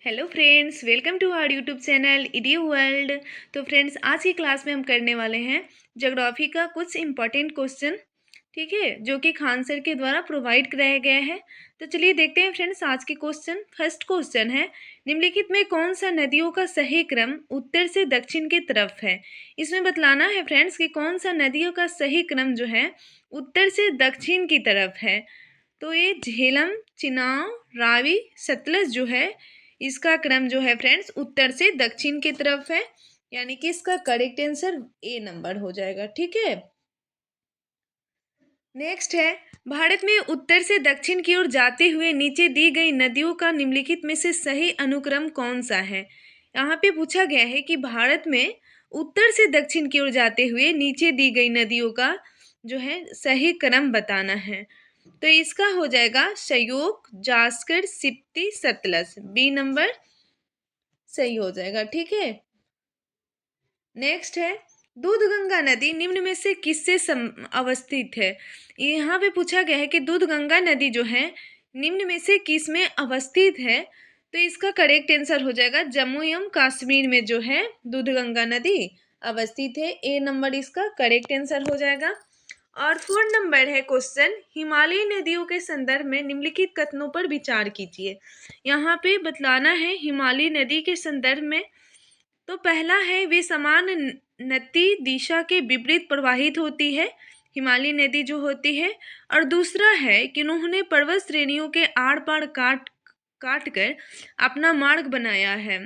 Hello friends, welcome to our YouTube channel इडियो world. तो friends, आज की क्लास में हम करने वाले हैं ज्योग्राफी का कुछ इम्पॉर्टेंट क्वेश्चन, ठीक है, जो कि खान सर के द्वारा प्रोवाइड कराया गया है। तो चलिए देखते हैं फ्रेंड्स आज के क्वेश्चन। फर्स्ट क्वेश्चन है, निम्नलिखित में कौन सा नदियों का सही क्रम उत्तर से दक्षिण की तरफ है। इसमें बतलाना है फ्रेंड्स कि कौन सा नदियों का सही क्रम जो है उत्तर से दक्षिण की तरफ है। तो ये झेलम, चिनाब, रावी, सतलज जो है इसका क्रम जो है फ्रेंड्स उत्तर से दक्षिण की तरफ है, यानी कि इसका करेक्ट आंसर ए नंबर हो जाएगा। ठीक है, नेक्स्ट है, भारत में उत्तर से दक्षिण की ओर जाते हुए नीचे दी गई नदियों का निम्नलिखित में से सही अनुक्रम कौन सा है। यहाँ पे पूछा गया है कि भारत में उत्तर से दक्षिण की ओर जाते हुए नीचे दी गई नदियों का जो है सही क्रम बताना है। तो इसका हो जाएगा श्योक, जास्कर, सिप्ती, सतलज। बी नंबर सही हो जाएगा। ठीक है, नेक्स्ट है, दूधगंगा नदी निम्न में से किससे अवस्थित है। यहाँ पे पूछा गया है कि दूधगंगा नदी जो है निम्न में से किस में अवस्थित है। तो इसका करेक्ट आंसर हो जाएगा जम्मू एवं कश्मीर में जो है दूधगंगा नदी अवस्थित है। ए नंबर इसका करेक्ट आंसर हो जाएगा। और 4 नंबर है क्वेश्चन, हिमालयी नदियों के संदर्भ में निम्नलिखित कथनों पर विचार कीजिए। यहाँ पे बतलाना है हिमालयी नदी के संदर्भ में। तो पहला है, वे समान नति दिशा के विपरीत प्रवाहित होती है, हिमालयी नदी जो होती है। और दूसरा है कि उन्होंने पर्वत श्रेणियों के आर पार काट काट कर अपना मार्ग बनाया है।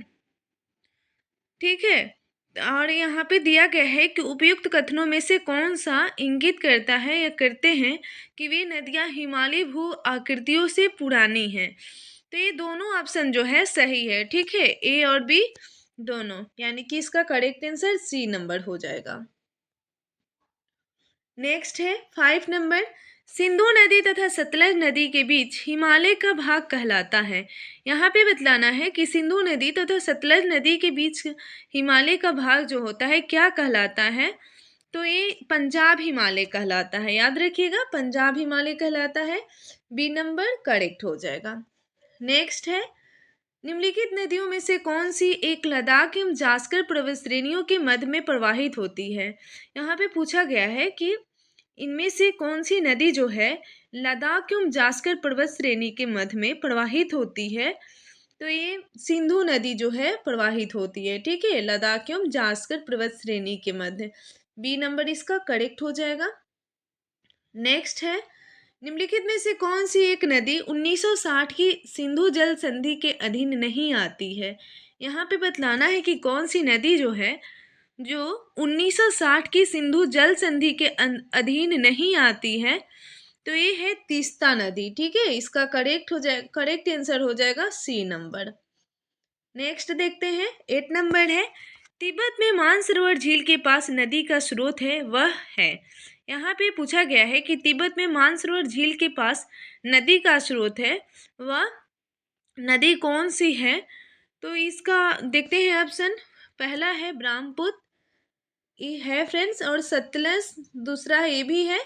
ठीक है, और यहाँ पे दिया गया है कि उपयुक्त कथनों में से कौन सा इंगित करता है या करते हैं कि वे नदियाँ हिमालयी भू आकृतियों से पुरानी हैं। तो ये दोनों ऑप्शन जो है सही है। ठीक है, ए और बी दोनों, यानी कि इसका करेक्ट आंसर सी नंबर हो जाएगा। नेक्स्ट है 5 नंबर, सिंधु नदी तथा सतलज नदी के बीच हिमालय का भाग कहलाता है। यहाँ पे बतलाना है कि सिंधु नदी तथा सतलज नदी के बीच हिमालय का भाग जो होता है क्या कहलाता है। तो ये पंजाब हिमालय कहलाता है, याद रखिएगा पंजाब हिमालय कहलाता है। बी नंबर करेक्ट हो जाएगा। नेक्स्ट है, निम्नलिखित नदियों में से कौन सी एक लद्दाख एवं जास्कर पर्वत श्रेणियों के मध्य में प्रवाहित होती है। यहाँ पे पूछा गया है कि इनमें से कौन सी नदी जो है लद्दाख एवं जास्कर पर्वत श्रेणी के मध्य में प्रवाहित होती है। तो ये सिंधु नदी जो है प्रवाहित होती है। ठीक है, लद्दाख एवं जास्कर पर्वत श्रेणी के मध्य। बी नंबर इसका करेक्ट हो जाएगा। नेक्स्ट है, निम्नलिखित में से कौन सी एक नदी 1960 की सिंधु जल संधि के अधीन नहीं आती है। यहाँ पे बतलाना है कि कौन सी नदी जो है जो 1960 की सिंधु जल संधि के अधीन नहीं आती है। तो ये है तीस्ता नदी। ठीक है, इसका करेक्ट आंसर हो जाएगा सी नंबर। नेक्स्ट देखते हैं 8 नंबर है, तिब्बत में मानसरोवर झील के पास नदी का स्रोत है वह है। यहाँ पे पूछा गया है कि तिब्बत में मानसरोवर झील के पास नदी का स्रोत है वह नदी कौन सी है। तो इसका देखते हैं ऑप्शन। पहला है ब्रह्मपुत्र, ये है फ्रेंड्स, और सतलज दूसरा ये भी है,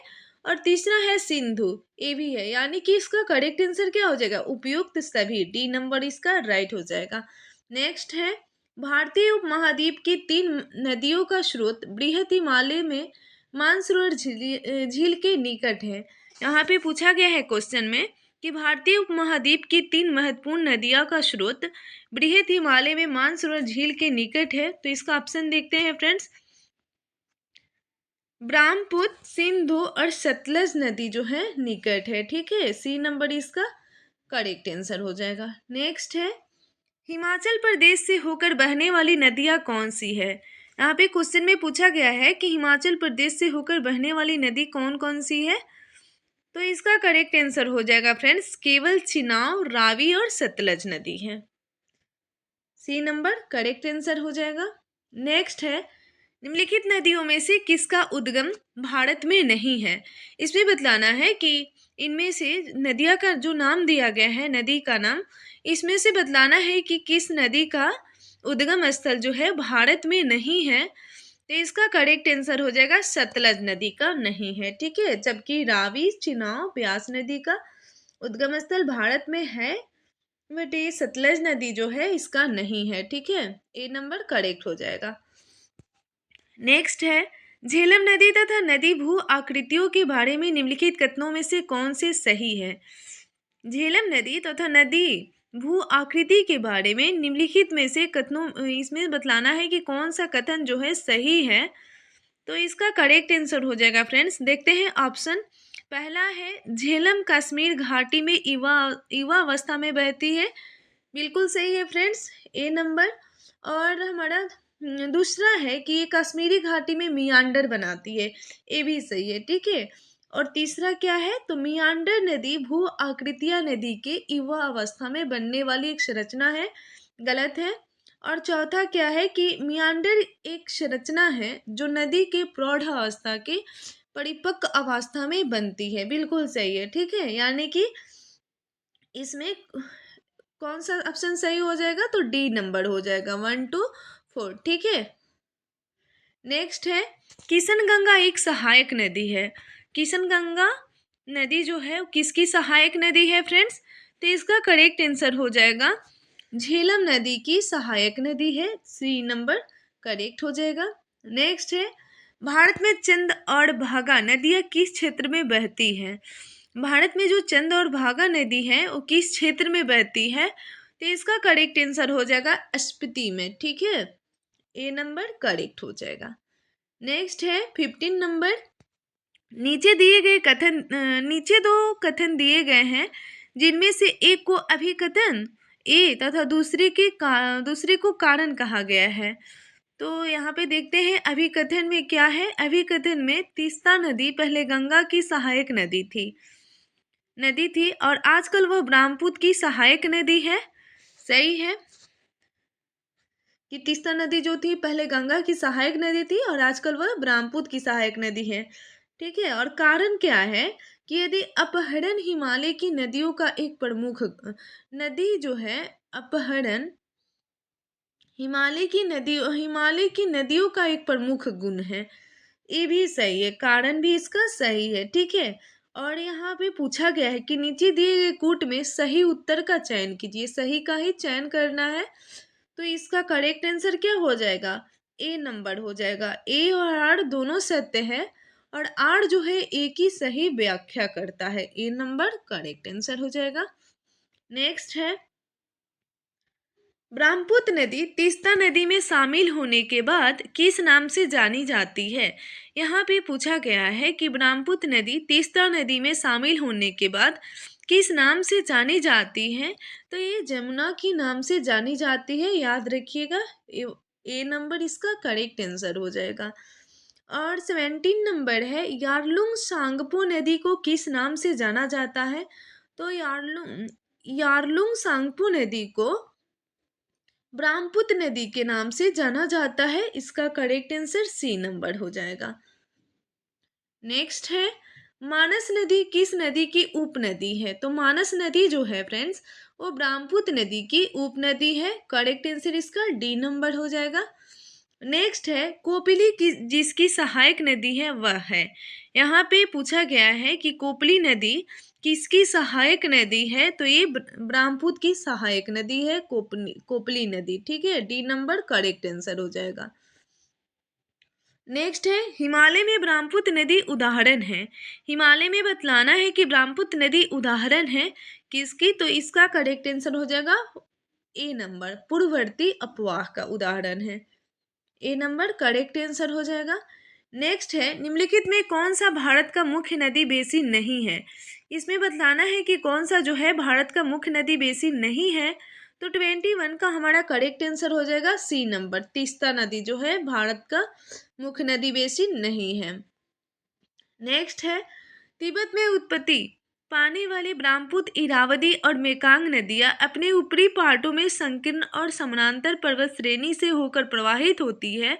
और तीसरा है सिंधु, ये भी है। यानी कि इसका करेक्ट आंसर क्या हो जाएगा, उपयुक्त सभी। डी नंबर इसका राइट हो जाएगा। नेक्स्ट है, भारतीय उपमहाद्वीप की 3 नदियों का स्रोत बृहत हिमालय में मानसरोवर झील के निकट है। यहाँ पे पूछा गया है क्वेश्चन में कि भारतीय उपमहाद्वीप की 3 महत्वपूर्ण नदियों का स्रोत बृहत हिमालय में मानसरोवर झील के निकट है। तो इसका ऑप्शन देखते हैं फ्रेंड्स, ब्रह्मपुत्र, सिंधु और सतलज नदी जो है निकट है। ठीक है, सी नंबर इसका करेक्ट आंसर हो जाएगा। नेक्स्ट है, हिमाचल प्रदेश से होकर बहने वाली नदियाँ कौन सी है। यहाँ पे क्वेश्चन में पूछा गया है कि हिमाचल प्रदेश से होकर बहने वाली नदी कौन कौन सी है। तो इसका करेक्ट आंसर हो जाएगा फ्रेंड्स, केवल चिनाब, रावी और सतलज नदी है। सी नंबर करेक्ट आंसर हो जाएगा। नेक्स्ट है, निम्नलिखित नदियों में से किसका उद्गम भारत में नहीं है। इसमें बतलाना है कि इनमें से नदियाँ का जो नाम दिया गया है, नदी का नाम, इसमें से बतलाना है कि किस नदी का उद्गम स्थल जो है भारत में नहीं है। तो इसका करेक्ट आंसर हो जाएगा सतलज नदी का नहीं है। ठीक है, जबकि रावी, चिनाब, ब्यास नदी का उद्गम स्थल भारत में है। बट ये सतलज नदी जो है इसका नहीं है, ठीक है। ए नंबर करेक्ट हो जाएगा। नेक्स्ट है, झेलम नदी तथा नदी भू आकृतियों के बारे में निम्नलिखित कथनों में से कौन से सही है। झेलम नदी तथा नदी भू आकृति के बारे में निम्नलिखित में से कथनों इसमें बतलाना है कि कौन सा कथन जो है सही है। तो इसका करेक्ट आंसर हो जाएगा फ्रेंड्स, देखते हैं ऑप्शन। पहला है, झेलम कश्मीर घाटी में युवा युवा अवस्था में बहती है, बिल्कुल सही है फ्रेंड्स, ए नंबर। और हमारा दूसरा है कि ये कश्मीरी घाटी में मियांडर बनाती है, ये भी सही है, ठीक है। और तीसरा क्या है, तो मियांडर नदी भू आकृतियां नदी के युवा अवस्था में बनने वाली एक संरचना है, गलत है। और चौथा क्या है कि मियांडर एक संरचना है जो नदी के प्रौढ़ अवस्था के परिपक्व अवस्था में बनती है, बिल्कुल सही है, ठीक है। यानी कि इसमें कौन सा ऑप्शन सही हो जाएगा, तो डी नंबर हो जाएगा, 1 2 4, ठीक है। नेक्स्ट है, किशनगंगा एक सहायक नदी है। किशनगंगा नदी जो है वो किसकी सहायक नदी है फ्रेंड्स, तो इसका करेक्ट आंसर हो जाएगा झेलम नदी की सहायक नदी है, सी नंबर करेक्ट हो जाएगा। नेक्स्ट है, भारत में चंद और भागा नदियाँ किस क्षेत्र में बहती हैं। भारत में जो चंद और भागा नदी है वो किस क्षेत्र में बहती है, तो इसका करेक्ट आंसर हो जाएगा स्पीति में, ठीक है। ए नंबर करेक्ट हो जाएगा। नेक्स्ट है 15 नंबर, नीचे दिए गए कथन नीचे दो कथन दिए गए हैं जिनमें से एक को अभिकथन ए तथा दूसरे को कारण कहा गया है। तो यहाँ पे देखते हैं अभिकथन में क्या है। अभिकथन में तीस्ता नदी पहले गंगा की सहायक नदी थी और आजकल वह ब्रह्मपुत्र की सहायक नदी है, सही है कि तीस्ता नदी जो थी पहले गंगा की सहायक नदी थी और आजकल वह ब्रह्मपुत्र की सहायक नदी है, ठीक है। और कारण क्या है कि यदि अपहरण हिमालय की नदियों का एक प्रमुख नदी जो है, अपहरण हिमालय की नदियों का एक प्रमुख गुण है, ये भी सही है, कारण भी इसका सही है, ठीक है। और यहाँ पे पूछा गया है कि नीचे दिए गए कूट में सही उत्तर का चयन कीजिए, सही का ही चयन करना है। तो इसका करेक्ट आंसर क्या हो जाएगा, ए नंबर हो जाएगा। ए और आर दोनों सत्य है और आर जो है ए की सही व्याख्या करता है, ए नंबर करेक्ट आंसर हो जाएगा। नेक्स्ट है, ब्रह्मपुत्र नदी तीस्ता नदी में शामिल होने के बाद किस नाम से जानी जाती है। यहाँ पे पूछा गया है कि ब्रह्मपुत्र नदी तीस्ता नदी में शामिल होने के बाद किस नाम से जानी जाती है, तो ये जमुना की नाम से जानी जाती है, याद रखिएगा, ए नंबर इसका करेक्ट आंसर हो जाएगा। और 17 नंबर है, यारलुंग सांगपो नदी को किस नाम से जाना जाता है, तो यारलुंग सांगपो नदी को ब्रह्मपुत्र नदी के नाम से जाना जाता है, इसका करेक्ट आंसर सी नंबर हो जाएगा। नेक्स्ट है, मानस नदी किस नदी की उपनदी है, तो मानस नदी जो है फ्रेंड्स वो ब्रह्मपुत्र नदी की उपनदी है, करेक्ट आंसर इसका डी नंबर हो जाएगा। नेक्स्ट है, कोपिली जिसकी सहायक नदी है वह है। यहाँ पे पूछा गया है कि कोपली नदी किसकी सहायक नदी है, तो ये ब्रह्मपुत्र की सहायक नदी है, कोपली नदी, ठीक है, डी नंबर करेक्ट आंसर हो जाएगा। नेक्स्ट है, हिमालय में ब्रह्मपुत्र नदी उदाहरण है। हिमालय में बतलाना है कि ब्रह्मपुत्र नदी उदाहरण है किसकी, तो इसका करेक्ट आंसर हो जाएगा ए नंबर, पूर्ववर्ती अपवाह का उदाहरण है, ए नंबर करेक्ट आंसर हो जाएगा। नेक्स्ट है, निम्नलिखित में कौन सा भारत का मुख्य नदी बेसिन नहीं है। इसमें बतलाना है कि कौन सा जो है भारत का मुख्य नदी बेसिन नहीं है, तो 21 का हमारा करेक्ट आंसर हो जाएगा सी नंबर, तीस्ता नदी जो है भारत का मुख्य नदी बेसिन नहीं है। नेक्स्ट है, तिब्बत में उत्पत्ति पाने वाली ब्रह्मपुत्र, इरावदी और मेकांग नदियाँ अपने ऊपरी पहाड़ों में संकीर्ण और समानांतर पर्वत श्रेणी से होकर प्रवाहित होती है।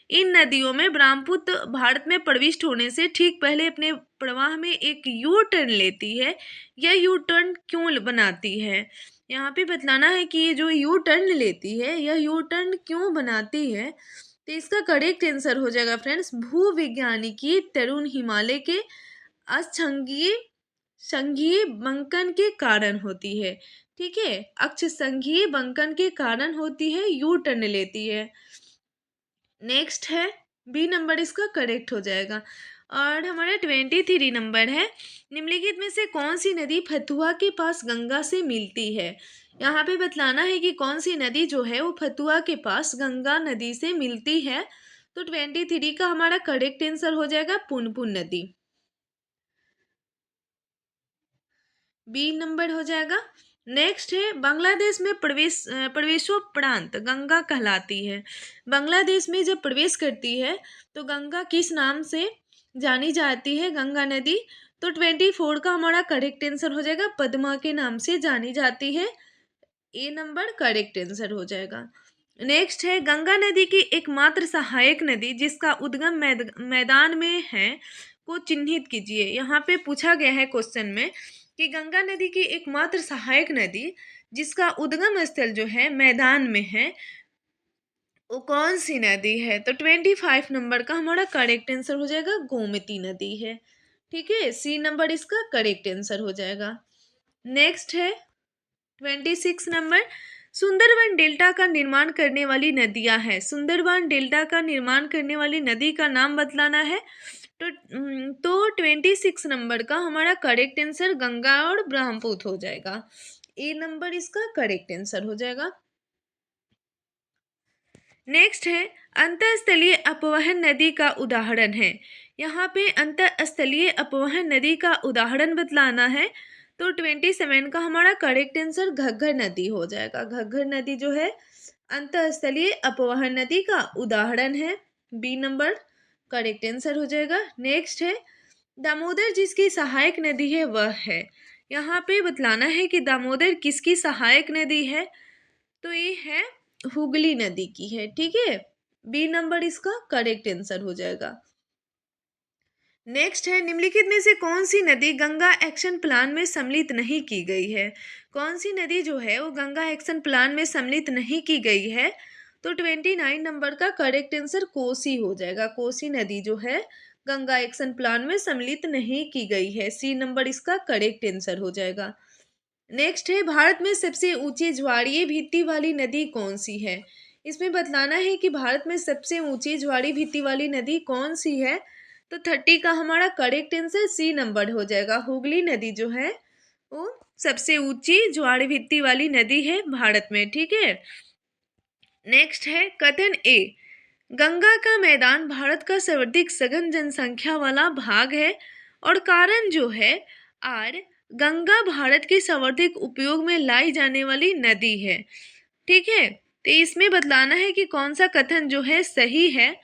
इन नदियों में ब्रह्मपुत्र भारत में प्रविष्ट होने से ठीक पहले अपने प्रवाह में एक यू टर्न लेती है। यह यू टर्न क्यों बनाती है, यहाँ पे बतलाना है कि ये जो यू टर्न लेती है यह यू टर्न क्यों बनाती है, तो इसका करेक्ट आंसर हो जाएगा फ्रेंड्स, भूविज्ञानिकी तरुण हिमालय के अक्षांगीय संघीय बंकन के कारण होती है। ठीक है, अक्ष संघीय बंकन के कारण होती है, यू टर्न लेती है। नेक्स्ट है बी नंबर इसका करेक्ट हो जाएगा। और हमारा 23 नंबर है, निम्नलिखित में से कौन सी नदी फतुहा के पास गंगा से मिलती है। यहाँ पे बतलाना है कि कौन सी नदी जो है वो फतुहा के पास गंगा नदी से मिलती है। तो 23 का हमारा करेक्ट आंसर हो जाएगा पुनपुन नदी, बी नंबर हो जाएगा। नेक्स्ट है बांग्लादेश में प्रवेशोपरांत गंगा कहलाती है। बांग्लादेश में जब प्रवेश करती है तो गंगा किस नाम से जानी जाती है, गंगा नदी। तो 24 का हमारा करेक्ट आंसर हो जाएगा पद्मा के नाम से जानी जाती है, ए नंबर करेक्ट आंसर हो जाएगा। नेक्स्ट है गंगा नदी की एकमात्र सहायक नदी जिसका उद्गम मैदान में है को चिन्हित कीजिए। यहाँ पे पूछा गया है क्वेश्चन में कि गंगा नदी की एकमात्र सहायक नदी जिसका उद्गम स्थल जो है मैदान में है वो कौन सी नदी है। तो 25 नंबर का हमारा करेक्ट आंसर हो जाएगा गोमती नदी है। ठीक है, सी नंबर इसका करेक्ट आंसर हो जाएगा। नेक्स्ट है 26 नंबर, सुंदरबन डेल्टा का निर्माण करने वाली नदियां हैं। सुंदरबन डेल्टा का निर्माण करने वाली नदी का नाम बतलाना है। तो 26 नंबर का हमारा करेक्ट आंसर गंगा और ब्रह्मपुत्र हो जाएगा, ए नंबर इसका करेक्ट आंसर हो जाएगा। नेक्स्ट है अंतःस्थलीय अपवहन नदी का उदाहरण है। यहाँ पे अंतःस्थलीय अपवहन नदी का उदाहरण बतलाना है। तो 27 का हमारा करेक्ट आंसर घग्गर नदी हो जाएगा। घग्गर नदी जो है अंतःस्थलीय अपवहन नदी का उदाहरण है, बी नंबर करेक्ट आंसर हो जाएगा। नेक्स्ट है दामोदर जिसकी सहायक नदी है वह है। यहाँ पे बतलाना है कि दामोदर किसकी सहायक नदी है। तो ये है हुगली नदी की है। ठीक है, बी नंबर इसका करेक्ट आंसर हो जाएगा। नेक्स्ट है निम्नलिखित में से कौन सी नदी गंगा एक्शन प्लान में सम्मिलित नहीं की गई है। कौन सी नदी जो है वो गंगा एक्शन प्लान में सम्मिलित नहीं की गई है। तो 29 नंबर का करेक्ट आंसर कोसी हो जाएगा। कोसी नदी जो है गंगा एक्शन प्लान में सम्मिलित नहीं की गई है, सी नंबर इसका करेक्ट आंसर हो जाएगा। नेक्स्ट है भारत में सबसे ऊंची ज्वारीय भित्ति वाली नदी कौन सी है। इसमें बतलाना है कि भारत में सबसे ऊंची ज्वारीय भित्ति वाली नदी कौन सी है। तो 30 का हमारा करेक्ट आंसर सी नंबर हो जाएगा। हुगली नदी जो है वो सबसे ऊंची ज्वारीय भित्ति वाली नदी है भारत में। ठीक है, नेक्स्ट है कथन ए, गंगा का मैदान भारत का सर्वाधिक सघन जनसंख्या वाला भाग है और कारण जो है आर, गंगा भारत के सर्वाधिक उपयोग में लाई जाने वाली नदी है। ठीक है, तो इसमें बतलाना है कि कौन सा कथन जो है सही है।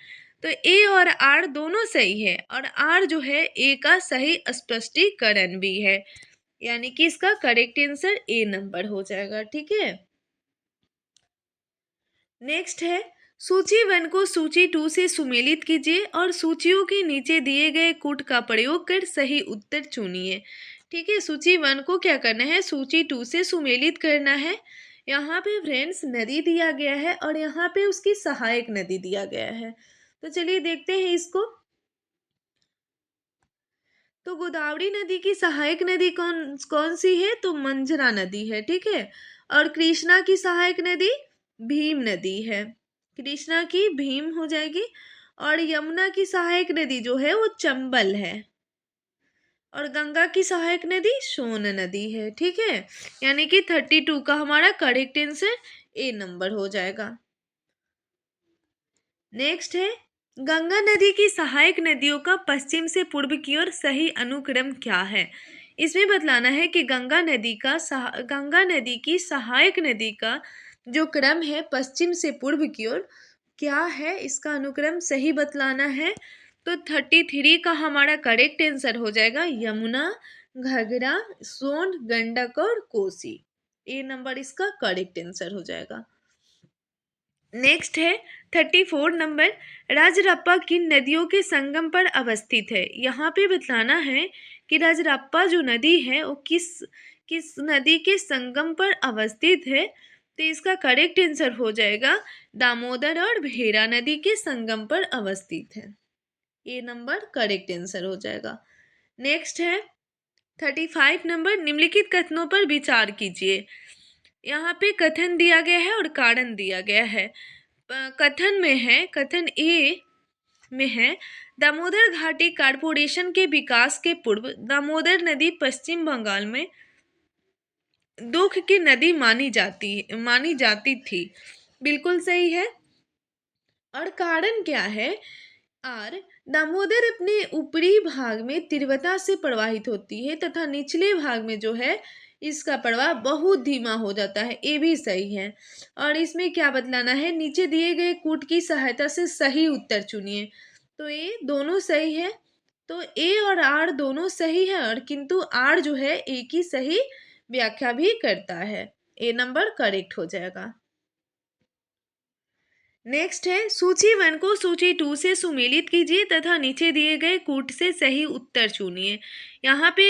तो ए और आर दोनों सही है और आर जो है ए का सही स्पष्टीकरण भी है, यानी कि इसका करेक्ट आंसर ए नंबर हो जाएगा। ठीक है, नेक्स्ट है सूची 1 को सूची 2 से सुमेलित कीजिए और सूचियों के नीचे दिए गए कूट का प्रयोग कर सही उत्तर चुनिए। ठीक है, सूची 1 को क्या करना है, सूची 2 से सुमेलित करना है। यहाँ पे फ्रेंड्स नदी दिया गया है और यहाँ पे उसकी सहायक नदी दिया गया है। तो चलिए देखते हैं इसको। तो गोदावरी नदी की सहायक नदी कौन कौन सी है, तो मंजरा नदी है। ठीक है, और कृष्णा की सहायक नदी भीम नदी है। कृष्णा की भीम हो जाएगी। और यमुना की सहायक नदी जो है वो चंबल है। और गंगा की सहायक नदी सोन नदी है। ठीक है, यानी कि 32 का हमारा करेक्ट आंसर ए नंबर हो जाएगा। नेक्स्ट है गंगा नदी की सहायक नदियों का पश्चिम से पूर्व की ओर सही अनुक्रम क्या है। इसमें बतलाना है कि गंगा नदी की सहायक नदी का जो क्रम है पश्चिम से पूर्व की ओर क्या है, इसका अनुक्रम सही बतलाना है। तो 33 का हमारा करेक्ट आंसर हो जाएगा यमुना, घाघरा, सोन, गंडक और कोसी, ए नंबर इसका करेक्ट आंसर हो जाएगा। नेक्स्ट है 34 नंबर, राजरप्पा किन नदियों के संगम पर अवस्थित है। यहाँ पे बतलाना है कि राजरप्पा जो नदी है वो किस किस नदी के संगम पर अवस्थित है। तो इसका करेक्ट आंसर हो जाएगा दामोदर और भेरा नदी के संगम पर अवस्थित है, ए नंबर करेक्ट आंसर हो जाएगा। नेक्स्ट है 35 नंबर, निम्नलिखित कथनों पर विचार कीजिए। यहाँ पे कथन दिया गया है और कारण दिया गया है। कथन ए में है, दामोदर घाटी कारपोरेशन के विकास के पूर्व दामोदर नदी पश्चिम बंगाल में दुख की नदी मानी जाती थी। बिल्कुल सही है। और कारण क्या है? आर, दामोदर अपने ऊपरी भाग में तीव्रता से प्रवाहित होती है तथा निचले भाग में जो है इसका प्रवाह बहुत धीमा हो जाता है। ये भी सही है। और इसमें क्या बतलाना है? नीचे दिए गए कूट की सहायता से सही उत्तर चुनिए। तो ये दोनों सही है। तो ए और आर दोनों सही है, और किंतु आर जो है ए की सही व्याख्या भी करता है। ए नंबर करेक्ट हो जाएगा। नेक्स्ट है, सूची 1 को सूची 2 से सुमेलित कीजिए तथा नीचे दिए गए कूट से सही उत्तर चुनिए। यहाँ पे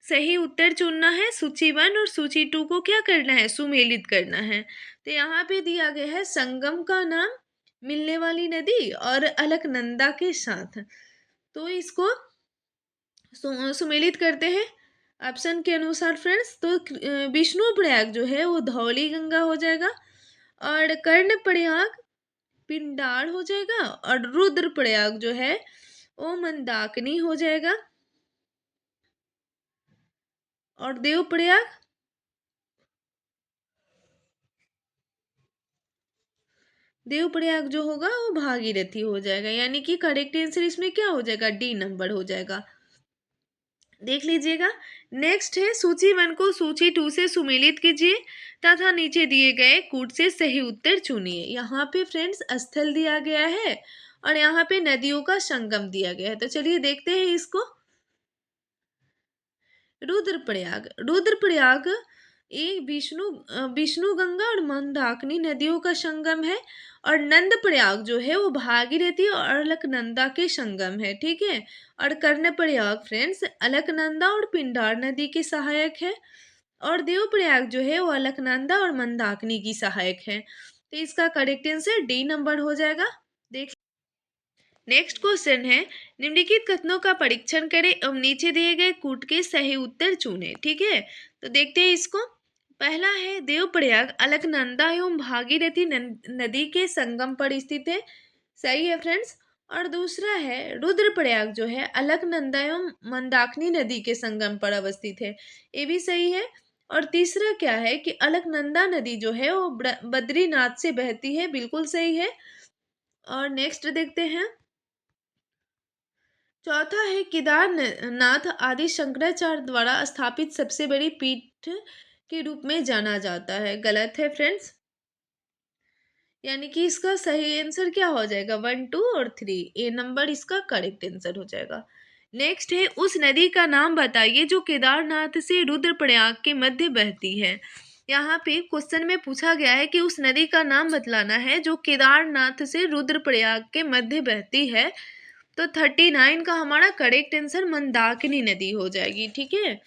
सही उत्तर चुनना है। सूची 1 और सूची 2 को क्या करना है? सुमेलित करना है। तो यहाँ पे दिया गया है संगम का नाम, मिलने वाली नदी और अलकनंदा के साथ। तो इसको सुमेलित करते हैं ऑप्शन के अनुसार फ्रेंड्स। तो विष्णु प्रयाग जो है वो धौली गंगा हो जाएगा, और कर्ण प्रयाग पिंडार हो जाएगा, और रुद्र प्रयाग जो है वो मंदाकिनी हो जाएगा, और देव प्रयाग जो होगा वो भागीरथी हो जाएगा। यानी कि करेक्ट आंसर इसमें क्या हो जाएगा? डी नंबर हो जाएगा। देख लीजिएगा। नेक्स्ट है, सूची 1 को सूची 2 से सुमेलित कीजिए तथा नीचे दिए गए कूट से सही उत्तर चुनिए। यहाँ पे फ्रेंड्स स्थल दिया गया है और यहाँ पे नदियों का संगम दिया गया है। तो चलिए देखते हैं इसको। रुद्रप्रयाग एक विष्णु गंगा और मंदाकिनी नदियों का संगम है, और नंद प्रयाग जो है वो भागीरथी और अलकनंदा के संगम है। ठीक है। और कर्ण प्रयाग फ्रेंड्स अलकनंदा और पिंडार नदी के सहायक है, और देव प्रयाग जो है वो अलकनंदा और मंदाकिनी की सहायक है। तो इसका करेक्ट आंसर डी नंबर हो जाएगा। देख, नेक्स्ट क्वेश्चन है, निम्नलिखित कथनों का परीक्षण करें एवं नीचे दिए गए कूट के सही उत्तर चुनें। ठीक है। तो देखते हैं इसको। पहला है, देवप्रयाग अलकनंदा एवं भागीरथी नदी के संगम पर स्थित है। सही है फ्रेंड्स। और दूसरा है, रुद्रप्रयाग जो है अलकनंदा एवं मंदाकिनी नदी के संगम पर अवस्थित है। ये भी सही है। और तीसरा क्या है कि अलकनंदा नदी जो है वो बद्रीनाथ से बहती है। बिल्कुल सही है। और नेक्स्ट देखते हैं। चौथा है, केदारनाथ आदि शंकराचार्य द्वारा स्थापित सबसे बड़ी पीठ के रूप में जाना जाता है। गलत है फ्रेंड्स। यानी कि इसका सही आंसर क्या हो जाएगा? 1, 2 और 3। ए नंबर इसका करेक्ट आंसर हो जाएगा। नेक्स्ट है, उस नदी का नाम बताइए जो केदारनाथ से रुद्रप्रयाग के मध्य बहती है। यहाँ पे क्वेश्चन में पूछा गया है कि उस नदी का नाम बतलाना है जो केदारनाथ से रुद्रप्रयाग के मध्य बहती है। तो 39 का हमारा करेक्ट आंसर मंदाकिनी नदी हो जाएगी। ठीक है।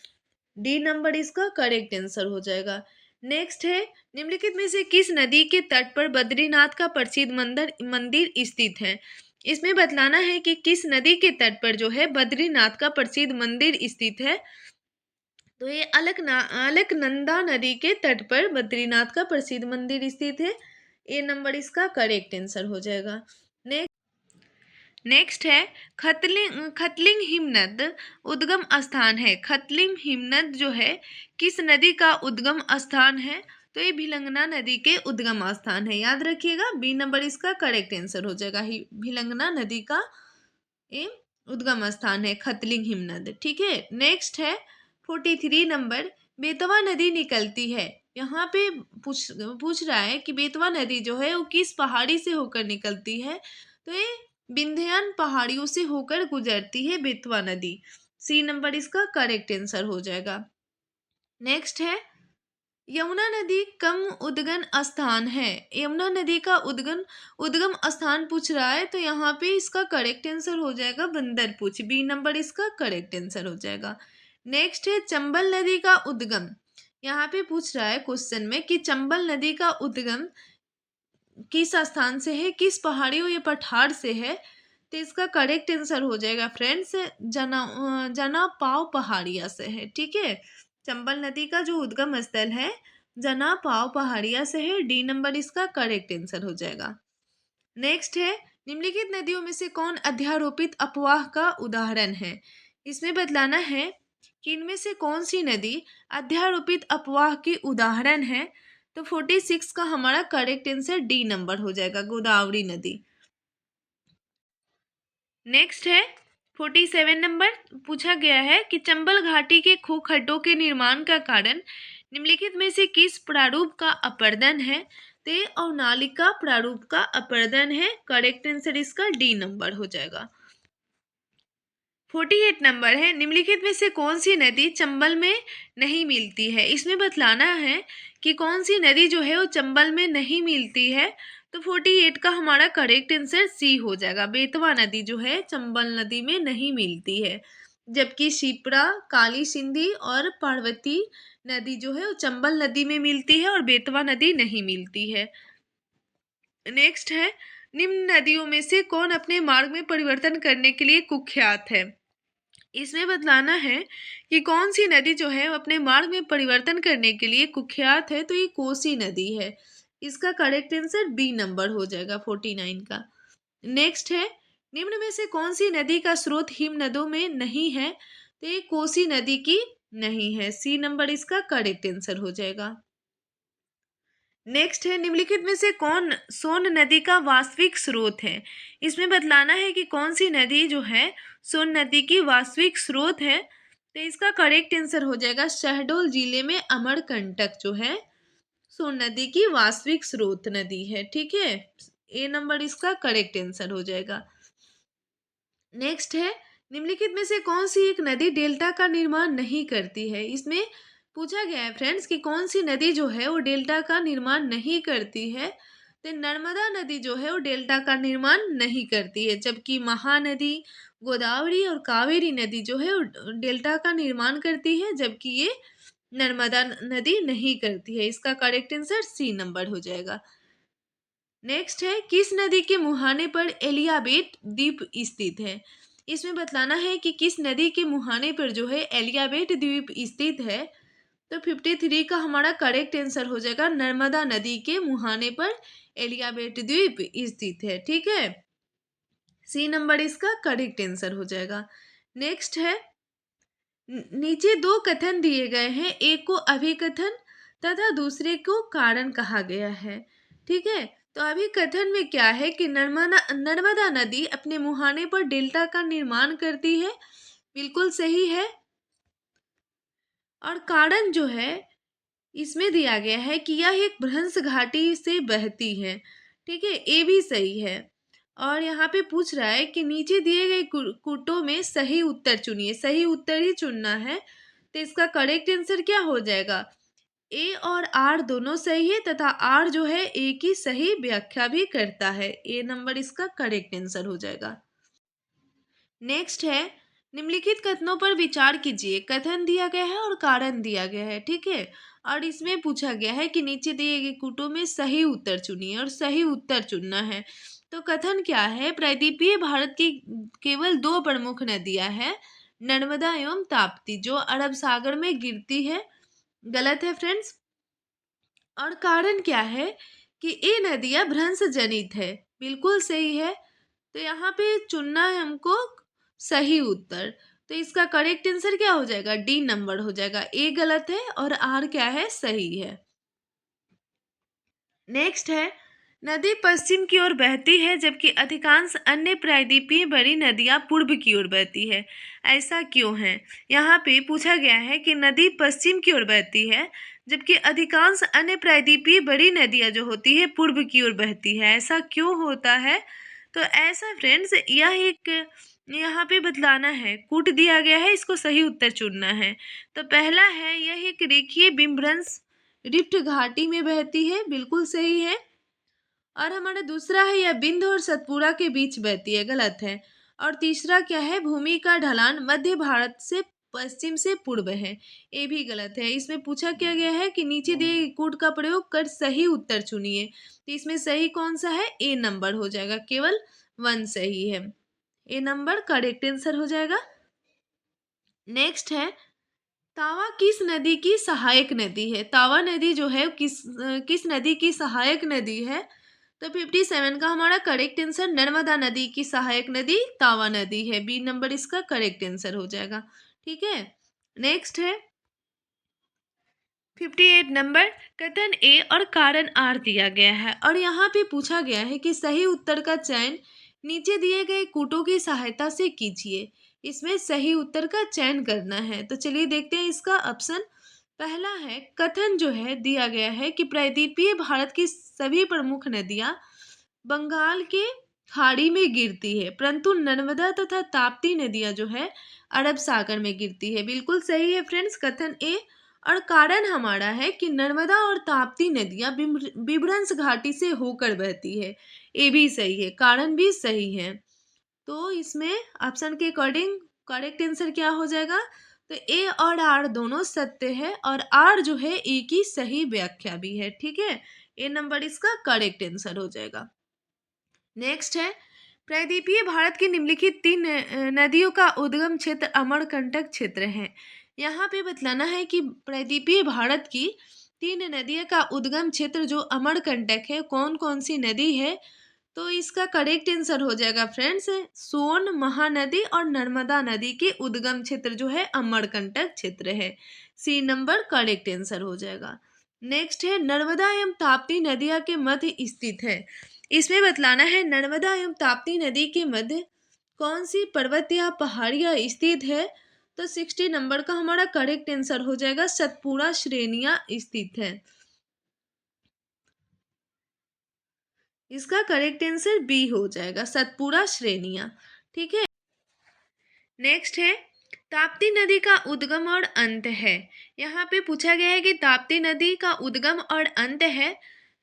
डी नंबर इसका करेक्ट आंसर हो जाएगा। नेक्स्ट है, निम्नलिखित में से किस नदी के तट पर बद्रीनाथ का प्रसिद्ध मंदिर स्थित है। इसमें बतलाना है कि किस नदी के तट पर जो है बद्रीनाथ का प्रसिद्ध मंदिर स्थित है। तो ये अलकनंदा नदी के तट पर बद्रीनाथ का प्रसिद्ध मंदिर स्थित है। ए नंबर इसका करेक्ट आंसर हो जाएगा। नेक्स्ट है, खतलिंग हिमनद उद्गम स्थान है। खतलिंग हिमनद जो है किस नदी का उद्गम स्थान है? तो ये भिलंगना नदी के उद्गम स्थान है। याद रखिएगा, बी नंबर इसका करेक्ट आंसर हो जाएगा। भिलंगना नदी का ये उद्गम स्थान है खतलिंग हिमनद। ठीक है। नेक्स्ट है 43 नंबर, बेतवा नदी निकलती है। यहाँ पे पूछ रहा है कि बेतवा नदी जो है वो किस पहाड़ी से होकर निकलती है। तो ये विंध्यान पहाड़ियों से होकर गुजरती है बेतवा नदी। सी नंबर इसका करेक्ट आंसर हो जाएगा। नेक्स्ट है, यमुना नदी कम उद्गम स्थान है। यमुना नदी का उद्गम स्थान पूछ रहा है, तो यहाँ पे इसका करेक्ट आंसर हो जाएगा बंदरपुछ। बी नंबर इसका करेक्ट आंसर हो जाएगा। नेक्स्ट है, चंबल नदी का उद्गम। यहाँ पे पूछ रहा है क्वेश्चन में कि चंबल नदी का उद्गम किस स्थान से है, किस पहाड़ियों या पठार से है। तो इसका करेक्ट आंसर हो जाएगा फ्रेंड्स जना पाव पहाड़िया से है। ठीक है, चंबल नदी का जो उद्गम स्थल है जना पाव पहाड़िया से है। डी नंबर इसका करेक्ट आंसर हो जाएगा। नेक्स्ट है, निम्नलिखित नदियों में से कौन अध्यारोपित अपवाह का उदाहरण है। इसमें बतलाना है कि इनमें से कौन सी नदी अध्यारोपित अपवाह की उदाहरण है। तो 46 का हमारा करेक्ट आंसर डी नंबर हो जाएगा, गोदावरी नदी। नेक्स्ट है 47 नंबर, पूछा गया है कि चंबल घाटी के खड्डों के निर्माण का कारण निम्नलिखित में से किस प्रारूप का अपर्दन है। ते और नालिका प्रारूप का अपर्दन है। करेक्ट आंसर इसका डी नंबर हो जाएगा। 48 नंबर है, निम्नलिखित में से कौन सी नदी चंबल में नहीं मिलती है। इसमें बतलाना है कि कौन सी नदी जो है वो चंबल में नहीं मिलती है। तो 48 का हमारा करेक्ट आंसर सी हो जाएगा। बेतवा नदी जो है चंबल नदी में नहीं मिलती है, जबकि शिप्रा, काली सिंधी और पार्वती नदी जो है वो चंबल नदी में मिलती है और बेतवा नदी नहीं मिलती है। नेक्स्ट है, निम्न नदियों में से कौन अपने मार्ग में परिवर्तन करने के लिए कुख्यात है। इसमें बतलाना है कि कौन सी नदी जो है वो अपने मार्ग में परिवर्तन करने के लिए कुख्यात है। तो ये कोसी नदी है। इसका करेक्ट आंसर बी नंबर हो जाएगा 49 का। नेक्स्ट है, निम्न में से कौन सी नदी का स्रोत हिम नदों में नहीं है। तो ये कोसी नदी की नहीं है। सी नंबर इसका करेक्ट आंसर हो जाएगा। नेक्स्ट है, निम्नलिखित में से कौन सोन नदी का वास्तविक स्रोत है। इसमें बतलाना है कि कौन सी नदी जो है सोन नदी की वास्तविक स्रोत है। तो इसका करेक्ट आंसर हो जाएगा शहडोल जिले में अमरकंटक जो है सोन नदी की वास्तविक स्रोत नदी है। ठीक है, ए नंबर इसका करेक्ट आंसर हो जाएगा। नेक्स्ट है, निम्नलिखित में से कौन सी एक नदी डेल्टा का निर्माण नहीं करती है। इसमें पूछा गया है फ्रेंड्स कि कौन सी नदी जो है वो डेल्टा का निर्माण नहीं करती है। तो नर्मदा नदी जो है वो डेल्टा का निर्माण नहीं करती है, जबकि महानदी, गोदावरी और कावेरी नदी जो है वो डेल्टा का निर्माण करती है, जबकि ये नर्मदा नदी नहीं करती है। इसका करेक्ट आंसर सी नंबर हो जाएगा। नेक्स्ट है, किस नदी के मुहाने पर एलियाबेट द्वीप स्थित है। इसमें बतलाना है कि किस नदी के मुहाने पर जो है एलियाबेट द्वीप स्थित है। तो 53 का हमारा करेक्ट आंसर हो जाएगा नर्मदा नदी के मुहाने पर एलियाबेट द्वीप स्थित है। ठीक है, सी नंबर इसका करेक्ट आंसर हो जाएगा। नेक्स्ट है, नीचे दो कथन दिए गए हैं, एक को अभिकथन तथा दूसरे को कारण कहा गया है। ठीक है, तो अभिकथन में क्या है कि नर्मदा नदी अपने मुहाने पर डेल्टा का निर्माण करती है, बिल्कुल सही है। और कारण जो है इसमें दिया गया है कि यह एक भ्रंश घाटी से बहती है। ठीक है, ये भी सही है। और यहाँ पे पूछ रहा है कि नीचे दिए गए कूटों में सही उत्तर चुनिए। सही उत्तर ही चुनना है। तो इसका करेक्ट आंसर क्या हो जाएगा, ए और आर दोनों सही है तथा आर जो है ए की सही व्याख्या भी करता है। ए नंबर इसका करेक्ट आंसर हो जाएगा। नेक्स्ट है, निम्नलिखित कथनों पर विचार कीजिए। कथन दिया गया है और कारण दिया गया है। ठीक है, और इसमें पूछा गया है कि नीचे दिए गए कूटों में सही उत्तर चुनिए और सही उत्तर चुनना है। तो कथन क्या है, प्रायद्वीपीय भारत की केवल दो प्रमुख नदियां हैं, नर्मदा एवं ताप्ती, जो अरब सागर में गिरती है। गलत है फ्रेंड्स। और कारण क्या है कि ये नदियां भ्रंश जनित है, बिल्कुल सही है। तो यहाँ पे चुनना है हमको सही उत्तर। तो इसका करेक्ट आंसर क्या हो जाएगा, डी नंबर हो जाएगा। ए गलत है और आर क्या है, सही है। नेक्स्ट है, नदी पश्चिम की ओर बहती है जबकि अधिकांश अन्य प्रायद्वीपीय बड़ी नदियां पूर्व की ओर बहती है। ऐसा क्यों है। यहाँ पे पूछा गया है कि नदी पश्चिम की ओर बहती है जबकि अधिकांश अन्य प्रायद्वीपीय बड़ी नदियां जो होती है पूर्व की ओर बहती है। ऐसा क्यों होता है। तो ऐसा फ्रेंड्स यह एक यहाँ पे बतलाना है, कूट दिया गया है, इसको सही उत्तर चुनना है। तो पहला है, यह एक रेखीय बिम्भ्रंश रिफ्ट घाटी में बहती है, बिल्कुल सही है। और हमारा दूसरा है, यह बिंद और सतपुड़ा के बीच बहती है, गलत है। और तीसरा क्या है, भूमि का ढलान मध्य भारत से पश्चिम से पूर्व है, ये भी गलत है। इसमें पूछा क्या गया है कि नीचे दिए गए कूट का प्रयोग कर सही उत्तर चुनिए। तो इसमें सही कौन सा है, ए नंबर हो जाएगा, केवल 1 सही है। ए नंबर करेक्ट आंसर हो जाएगा। नेक्स्ट है, तावा किस नदी की सहायक नदी है? तावा नदी जो है किस नदी की सहायक नदी है? तो 57 का हमारा करेक्ट आंसर नर्मदा नदी की सहायक नदी तावा नदी है। बी नंबर इसका करेक्ट आंसर हो जाएगा। ठीक है, नेक्स्ट है 58 नंबर, कथन ए और कारण आर दिया गया है और यहाँ पे पूछा गया है कि सही उत्तर का चयन नीचे दिए गए कूटों की सहायता से कीजिए। इसमें सही उत्तर का चयन करना है, तो चलिए देखते हैं इसका ऑप्शन। पहला है, कथन जो है दिया गया है कि प्रायद्वीपीय भारत की सभी प्रमुख नदियां बंगाल के खाड़ी में गिरती है, परंतु नर्मदा तथा ताप्ती नदियां जो है अरब सागर में गिरती है। बिल्कुल सही है फ्रेंड्स, कथन ए। और कारण हमारा है कि नर्मदा और ताप्ती नदियां विभ्रंश घाटी से होकर बहती है। ये भी सही है, कारण भी सही है। तो इसमें ऑप्शन के अकॉर्डिंग करेक्ट आंसर क्या हो जाएगा? तो ए और आर दोनों सत्य है और आर जो है ए की सही व्याख्या भी है। ठीक है, ए नंबर इसका करेक्ट आंसर हो जाएगा। नेक्स्ट है, प्रायद्वीपीय भारत की निम्नलिखित 3 नदियों का उद्गम क्षेत्र अमरकंटक क्षेत्र है। यहाँ पे बतलाना है कि प्रायद्वीपीय भारत की 3 नदियों का उद्गम क्षेत्र जो अमरकंटक है, कौन कौन सी नदी है? तो इसका करेक्ट आंसर हो जाएगा फ्रेंड्स, सोन, महानदी और नर्मदा नदी के उद्गम क्षेत्र जो है अमरकंटक क्षेत्र है। सी नंबर करेक्ट आंसर हो जाएगा। नेक्स्ट है, नर्मदा एवं ताप्ती नदियां के मध्य स्थित है। इसमें बतलाना है नर्मदा एवं ताप्ती नदी के मध्य कौन सी पर्वत या पहाड़ियां स्थित है? तो 60 नंबर का हमारा करेक्ट आंसर हो जाएगा, सतपुड़ा श्रेणियां स्थित है। इसका करेक्ट आंसर बी हो जाएगा, सतपुड़ा श्रेणियां। ठीक है, नेक्स्ट है, ताप्ती नदी का उद्गम और अंत है। यहाँ पे पूछा गया है कि ताप्ती नदी का उद्गम और अंत है,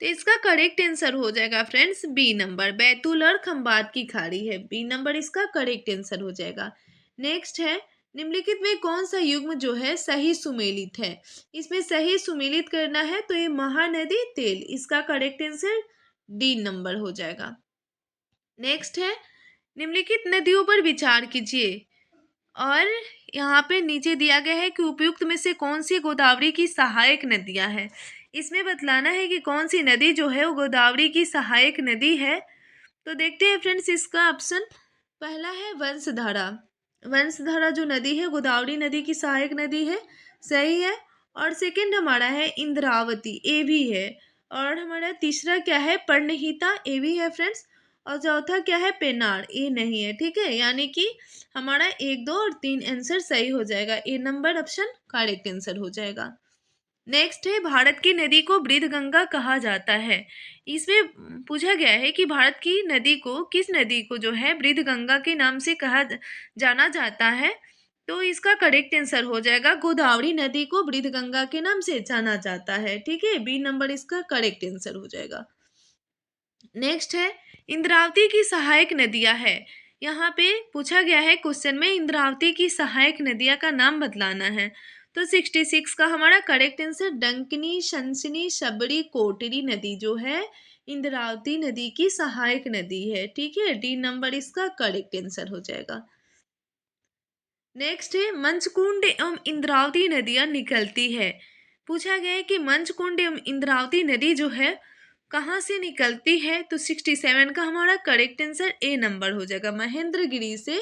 तो इसका करेक्ट आंसर हो जाएगा फ्रेंड्स बी नंबर, बैतूल और खंबात की खाड़ी है। बी नंबर इसका करेक्ट आंसर हो जाएगा। नेक्स्ट है, निम्नलिखित में कौन सा युग्म जो है सही सुमेलित है? इसमें सही सुमेलित करना है तो ये महानदी तेल, इसका करेक्ट आंसर डी नंबर हो जाएगा। नेक्स्ट है, निम्नलिखित नदियों पर विचार कीजिए और यहाँ पे नीचे दिया गया है कि उपयुक्त में से कौन सी गोदावरी की सहायक नदियां हैं। इसमें बतलाना है कि कौन सी नदी जो है वो गोदावरी की सहायक नदी है। तो देखते हैं फ्रेंड्स इसका ऑप्शन। पहला है वंशधारा। वंशधारा जो नदी है गोदावरी नदी की सहायक नदी है, सही है। और सेकंड हमारा है इंद्रावती, ए भी है। और हमारा तीसरा क्या है, पर्णहिता, ए भी है फ्रेंड्स। और चौथा क्या है, पेनार, ए नहीं है। ठीक है, यानी कि हमारा 1, 2 और 3 आंसर सही हो जाएगा। ए नंबर ऑप्शन करेक्ट आंसर हो जाएगा। नेक्स्ट है, भारत की नदी को वृद्धगंगा कहा जाता है। इसमें पूछा गया है कि भारत की नदी को, किस नदी को जो है वृद्धगंगा के नाम से कहा जाना जाता है? तो इसका करेक्ट आंसर हो जाएगा, गोदावरी नदी को वृद्धगंगा के नाम से जाना जाता है। ठीक है, बी नंबर इसका करेक्ट आंसर हो जाएगा। नेक्स्ट है, इंद्रावती की सहायक नदियां है। यहाँ पे पूछा गया है क्वेश्चन में इंद्रावती की सहायक नदियां का नाम बतलाना है। तो 66 का हमारा करेक्ट आंसर डंकिनी, शंसनी, शबरी, कोटरी नदी जो है इंद्रावती नदी की सहायक नदी है। ठीक है, डी नंबर इसका करेक्ट आंसर हो जाएगा। नेक्स्ट है, मंचकुंड एवं इंद्रावती नदियां निकलती है। पूछा गया है कि मंचकुंड एवं इंद्रावती नदी जो है कहाँ से निकलती है? तो 67 का हमारा करेक्ट आंसर ए नंबर हो जाएगा, महेंद्रगिरी से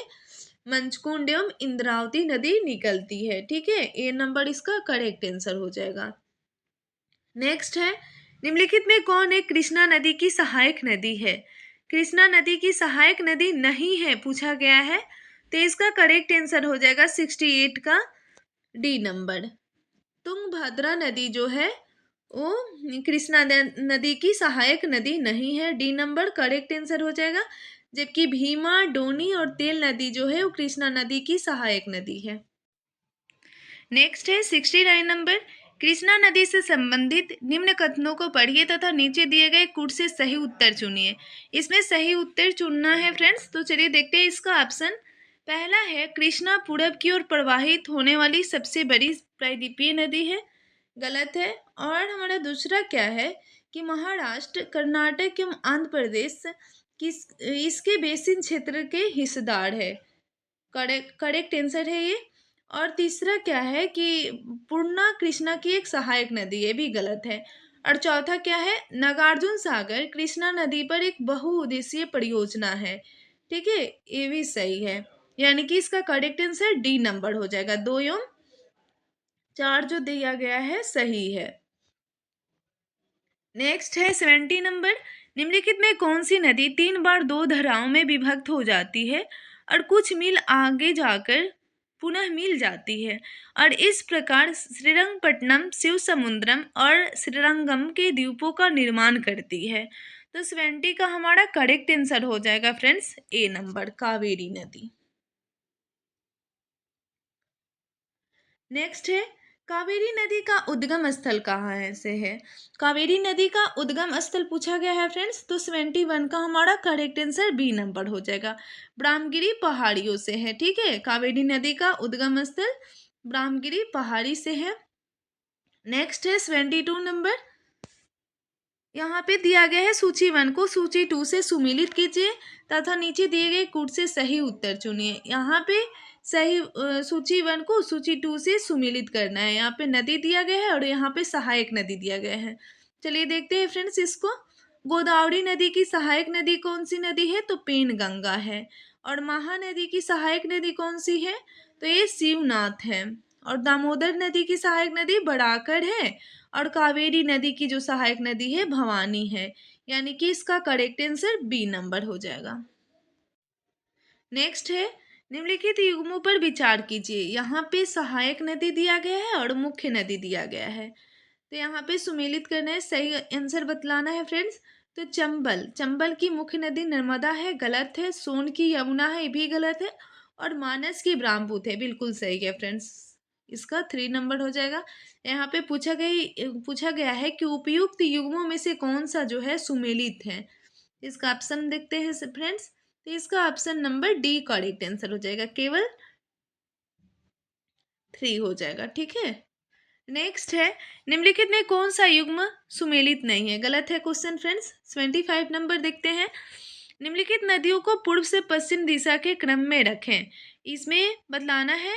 मंचकुंड एवं इंद्रावती नदी निकलती है। ठीक है, ए नंबर इसका करेक्ट आंसर हो जाएगा। नेक्स्ट है, निम्नलिखित में कौन एक कृष्णा नदी की सहायक नदी है? कृष्णा नदी की सहायक नदी नहीं है पूछा गया है, तो इसका करेक्ट आंसर हो जाएगा 68 का डी नंबर। तुंगभद्रा नदी जो है वो कृष्णा नदी की सहायक नदी नहीं है, डी नंबर करेक्ट आंसर हो जाएगा। जबकि भीमा, डोनी और तेल नदी जो है वो कृष्णा नदी की सहायक नदी है। नेक्स्ट है 69 नंबर, कृष्णा नदी से संबंधित निम्न कथनों को पढ़िए तथा नीचे दिए गए कूट से सही उत्तर चुनिए। इसमें सही उत्तर चुनना है फ्रेंड्स, तो चलिए देखते हैं इसका ऑप्शन। पहला है, कृष्णा पूरब की ओर प्रवाहित होने वाली सबसे बड़ी प्रायद्वीपीय नदी है, गलत है। और हमारा दूसरा क्या है कि महाराष्ट्र, कर्नाटक एवं आंध्र प्रदेश किस इसके बेसिन क्षेत्र के हिस्सेदार है। करेक्ट आंसर है ये। और तीसरा क्या है कि पूर्णा कृष्णा की एक सहायक नदी, ये भी गलत है। और चौथा क्या है, नागार्जुन सागर कृष्णा नदी पर एक बहुउद्देशीय परियोजना है। ठीक है, ये भी सही है। यानी कि इसका करेक्ट आंसर डी नंबर हो जाएगा। 2 एवं 4 जो दिया गया है सही है। नेक्स्ट है 70 नंबर। निम्नलिखित में कौन सी नदी 3 बार 2 धाराओं में विभक्त हो जाती है और कुछ मील आगे जाकर पुनः मिल जाती है और इस प्रकार श्रीरंगपट्टनम, शिवसमुद्रम और श्रीरंगम के द्वीपों का निर्माण करती है। तो 70 का हमारा करेक्ट आंसर हो जाएगा फ्रेंड्स ए नंबर, कावेरी नदी। नेक्स्ट है कावेरी नदी का उद्गम स्थल कहाँ है से है। कावेरी नदी का उद्गम स्थल पूछा गया है फ्रेंड्स, तो 71 का हमारा करेक्ट आंसर बी नंबर हो जाएगा। ब्राह्मगिरी पहाड़ियों से है। ठीक है, कावेरी नदी का उद्गम स्थल ब्राह्मगिरी पहाड़ी से है। नेक्स्ट है 72 नंबर। यहाँ पे दिया गया है सूची 1 को सूची 2 से सुमेलित कीजिए तथा नीचे दिए गए कूट से सही उत्तर चुनिए। यहाँ पे सही सूची 1 को सूची 2 से सुमेलित करना है। यहाँ पे नदी दिया गया है और यहाँ पे सहायक नदी दिया गया है। चलिए देखते हैं फ्रेंड्स इसको। गोदावरी नदी की सहायक नदी कौन सी नदी है, तो पेनगंगा है। और महानदी की सहायक नदी कौन सी है, तो ये शिवनाथ है। और दामोदर नदी की सहायक नदी बड़ाकर है। और कावेरी नदी की जो सहायक नदी है भवानी है। यानी कि इसका करेक्ट आंसर बी नंबर हो जाएगा। नेक्स्ट है निम्नलिखित युग्मों पर विचार कीजिए। यहाँ पे सहायक नदी दिया गया है और मुख्य नदी दिया गया है। तो यहाँ पे सुमेलित करना है, सही आंसर बतलाना है फ्रेंड्स। तो चंबल की मुख्य नदी नर्मदा है, गलत है। सोन की यमुना है, ये भी गलत है। और मानस की ब्रह्मपुत्र है, बिल्कुल सही है फ्रेंड्स। इसका 3 नंबर हो जाएगा। यहाँ पे पूछा गया है कि उपयुक्त युग्मों में से कौन सा जो है सुमेलित है। इसका ऑप्शन देखते हैं फ्रेंड्स। तो इसका option number D correct answer हो जाएगा, केवल 3 हो जाएगा। ठीक है, नेक्स्ट है निम्नलिखित में कौन सा युग्म सुमेलित नहीं है। गलत है क्वेश्चन फ्रेंड्स। 75 नंबर देखते हैं। निम्नलिखित नदियों को पूर्व से पश्चिम दिशा के क्रम में रखें। इसमें बतलाना है,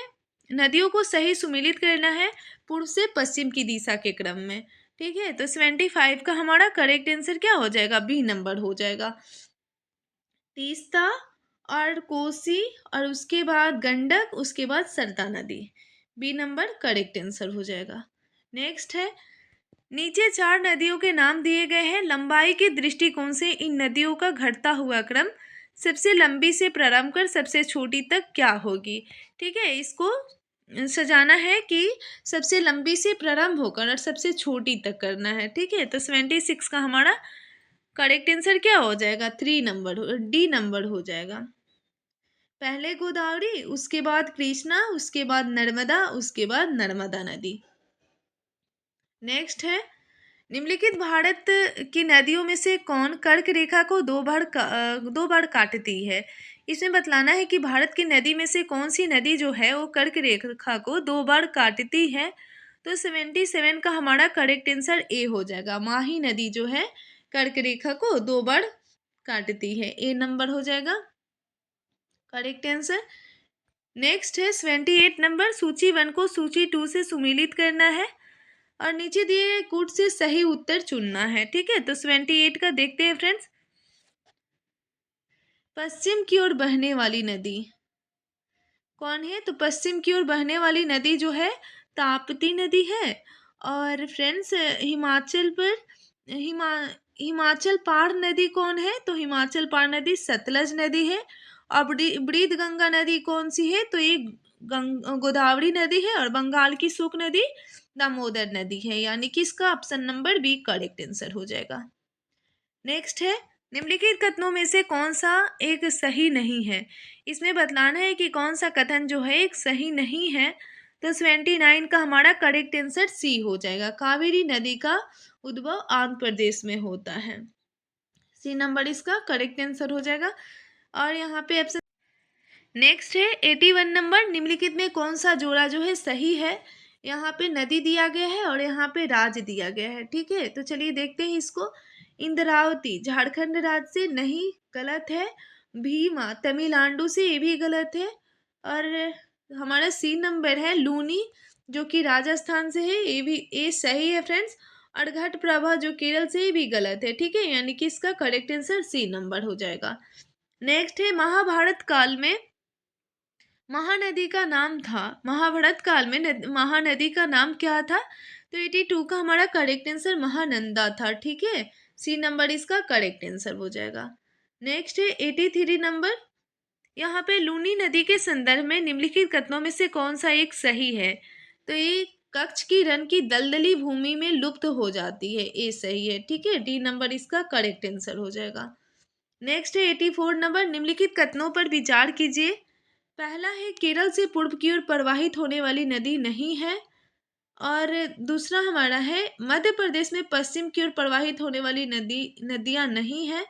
नदियों को सही सुमेलित करना है पूर्व से पश्चिम की दिशा के क्रम में। ठीक है, तो 75 का हमारा करेक्ट आंसर क्या हो जाएगा, बी नंबर हो जाएगा। तीस्ता और कोसी और उसके बाद गंडक, उसके बाद सरदा नदी। बी नंबर करेक्ट आंसर हो जाएगा। नेक्स्ट है नीचे 4 नदियों के नाम दिए गए हैं। लंबाई के दृष्टिकोण से इन नदियों का घटता हुआ क्रम सबसे लंबी से प्रारंभ कर सबसे छोटी तक क्या होगी। ठीक है, इसको सजाना है कि सबसे लंबी से प्रारंभ होकर और सबसे छोटी तक करना है। ठीक है, तो 76 का हमारा करेक्ट आंसर क्या हो जाएगा, 3 नंबर, डी नंबर हो जाएगा। पहले गोदावरी, उसके बाद कृष्णा, उसके बाद नर्मदा, उसके बाद नर्मदा नदी। नेक्स्ट है निम्नलिखित भारत की नदियों में से कौन कर्क रेखा को 2 बार काटती है। इसमें बतलाना है कि भारत की नदी में से कौन सी नदी जो है वो कर्क रेखा को 2 बार काटती है। तो 77 का हमारा करेक्ट आंसर ए हो जाएगा। माही नदी जो है कर्क रेखा को 2 बार काटती है, ए नंबर हो जाएगा करेक्ट आंसर। नेक्स्ट है 78 नंबर। सूची 1 को सूची 2 से सुमेलित करना है और नीचे दिए गए कूट से सही उत्तर चुनना है। ठीक है, तो 78 का देखते हैं फ्रेंड्स। पश्चिम की ओर बहने वाली नदी कौन है, तो पश्चिम की ओर बहने वाली नदी जो है ताप्ती नदी है। और फ्रेंड्स हिमाचल पार नदी कौन है, तो हिमाचल पार नदी सतलज नदी है। और बृहद गंगा नदी कौन सी है, तो ये गोदावरी नदी है। और बंगाल की शुक नदी दामोदर नदी है। यानी कि इसका option number B correct answer हो जाएगा। नेक्स्ट है निम्नलिखित कथनों में से कौन सा एक सही नहीं है। इसमें बतलाना है कि कौन सा कथन जो है एक सही नहीं है। तो 79 का हमारा करेक्ट आंसर सी हो जाएगा। कावेरी नदी का उद्भव आंध्र प्रदेश में होता है। सी नंबर इसका करेक्ट आंसर हो जाएगा। और यहाँ पे ऑप्शन नेक्स्ट है 81 नंबर। निम्नलिखित में कौन सा जोड़ा जो है सही है। यहाँ पे नदी दिया गया है और यहाँ पे राज्य दिया गया है। ठीक है, तो चलिए देखते हैं इसको। इंद्रावती झारखंड राज्य से नहीं, गलत है। भीमा तमिलनाडु से, ये भी गलत है। और हमारा सी नंबर है लूनी, जो कि राजस्थान से है, ये सही है फ्रेंड्स। और घटप्रभा जो केरल से, ये भी गलत है। ठीक है, यानी कि इसका करेक्ट आंसर सी नंबर हो जाएगा। नेक्स्ट है महाभारत काल में महानदी का नाम था, महाभारत काल में महानदी का नाम क्या था? तो 82 का हमारा करेक्ट आंसर महानंदा था। ठीक है, सी नंबर इसका करेक्ट आंसर हो जाएगा। नेक्स्ट है 83 नंबर। यहाँ पे लूनी नदी के संदर्भ में निम्नलिखित कथनों में से कौन सा एक सही है? तो ये कच्छ की रण की दलदली भूमि में लुप्त हो जाती है, ये सही है। ठीक है, डी नंबर इसका करेक्ट आंसर हो जाएगा। नेक्स्ट है 84 नंबर। निम्नलिखित कथनों पर विचार कीजिए। पहला है केरल से पूर्व की ओर प्रवाहित होने वाली नदी नहीं है। और दूसरा हमारा है मध्य प्रदेश में पश्चिम की ओर प्रवाहित होने वाली नदियां नहीं है।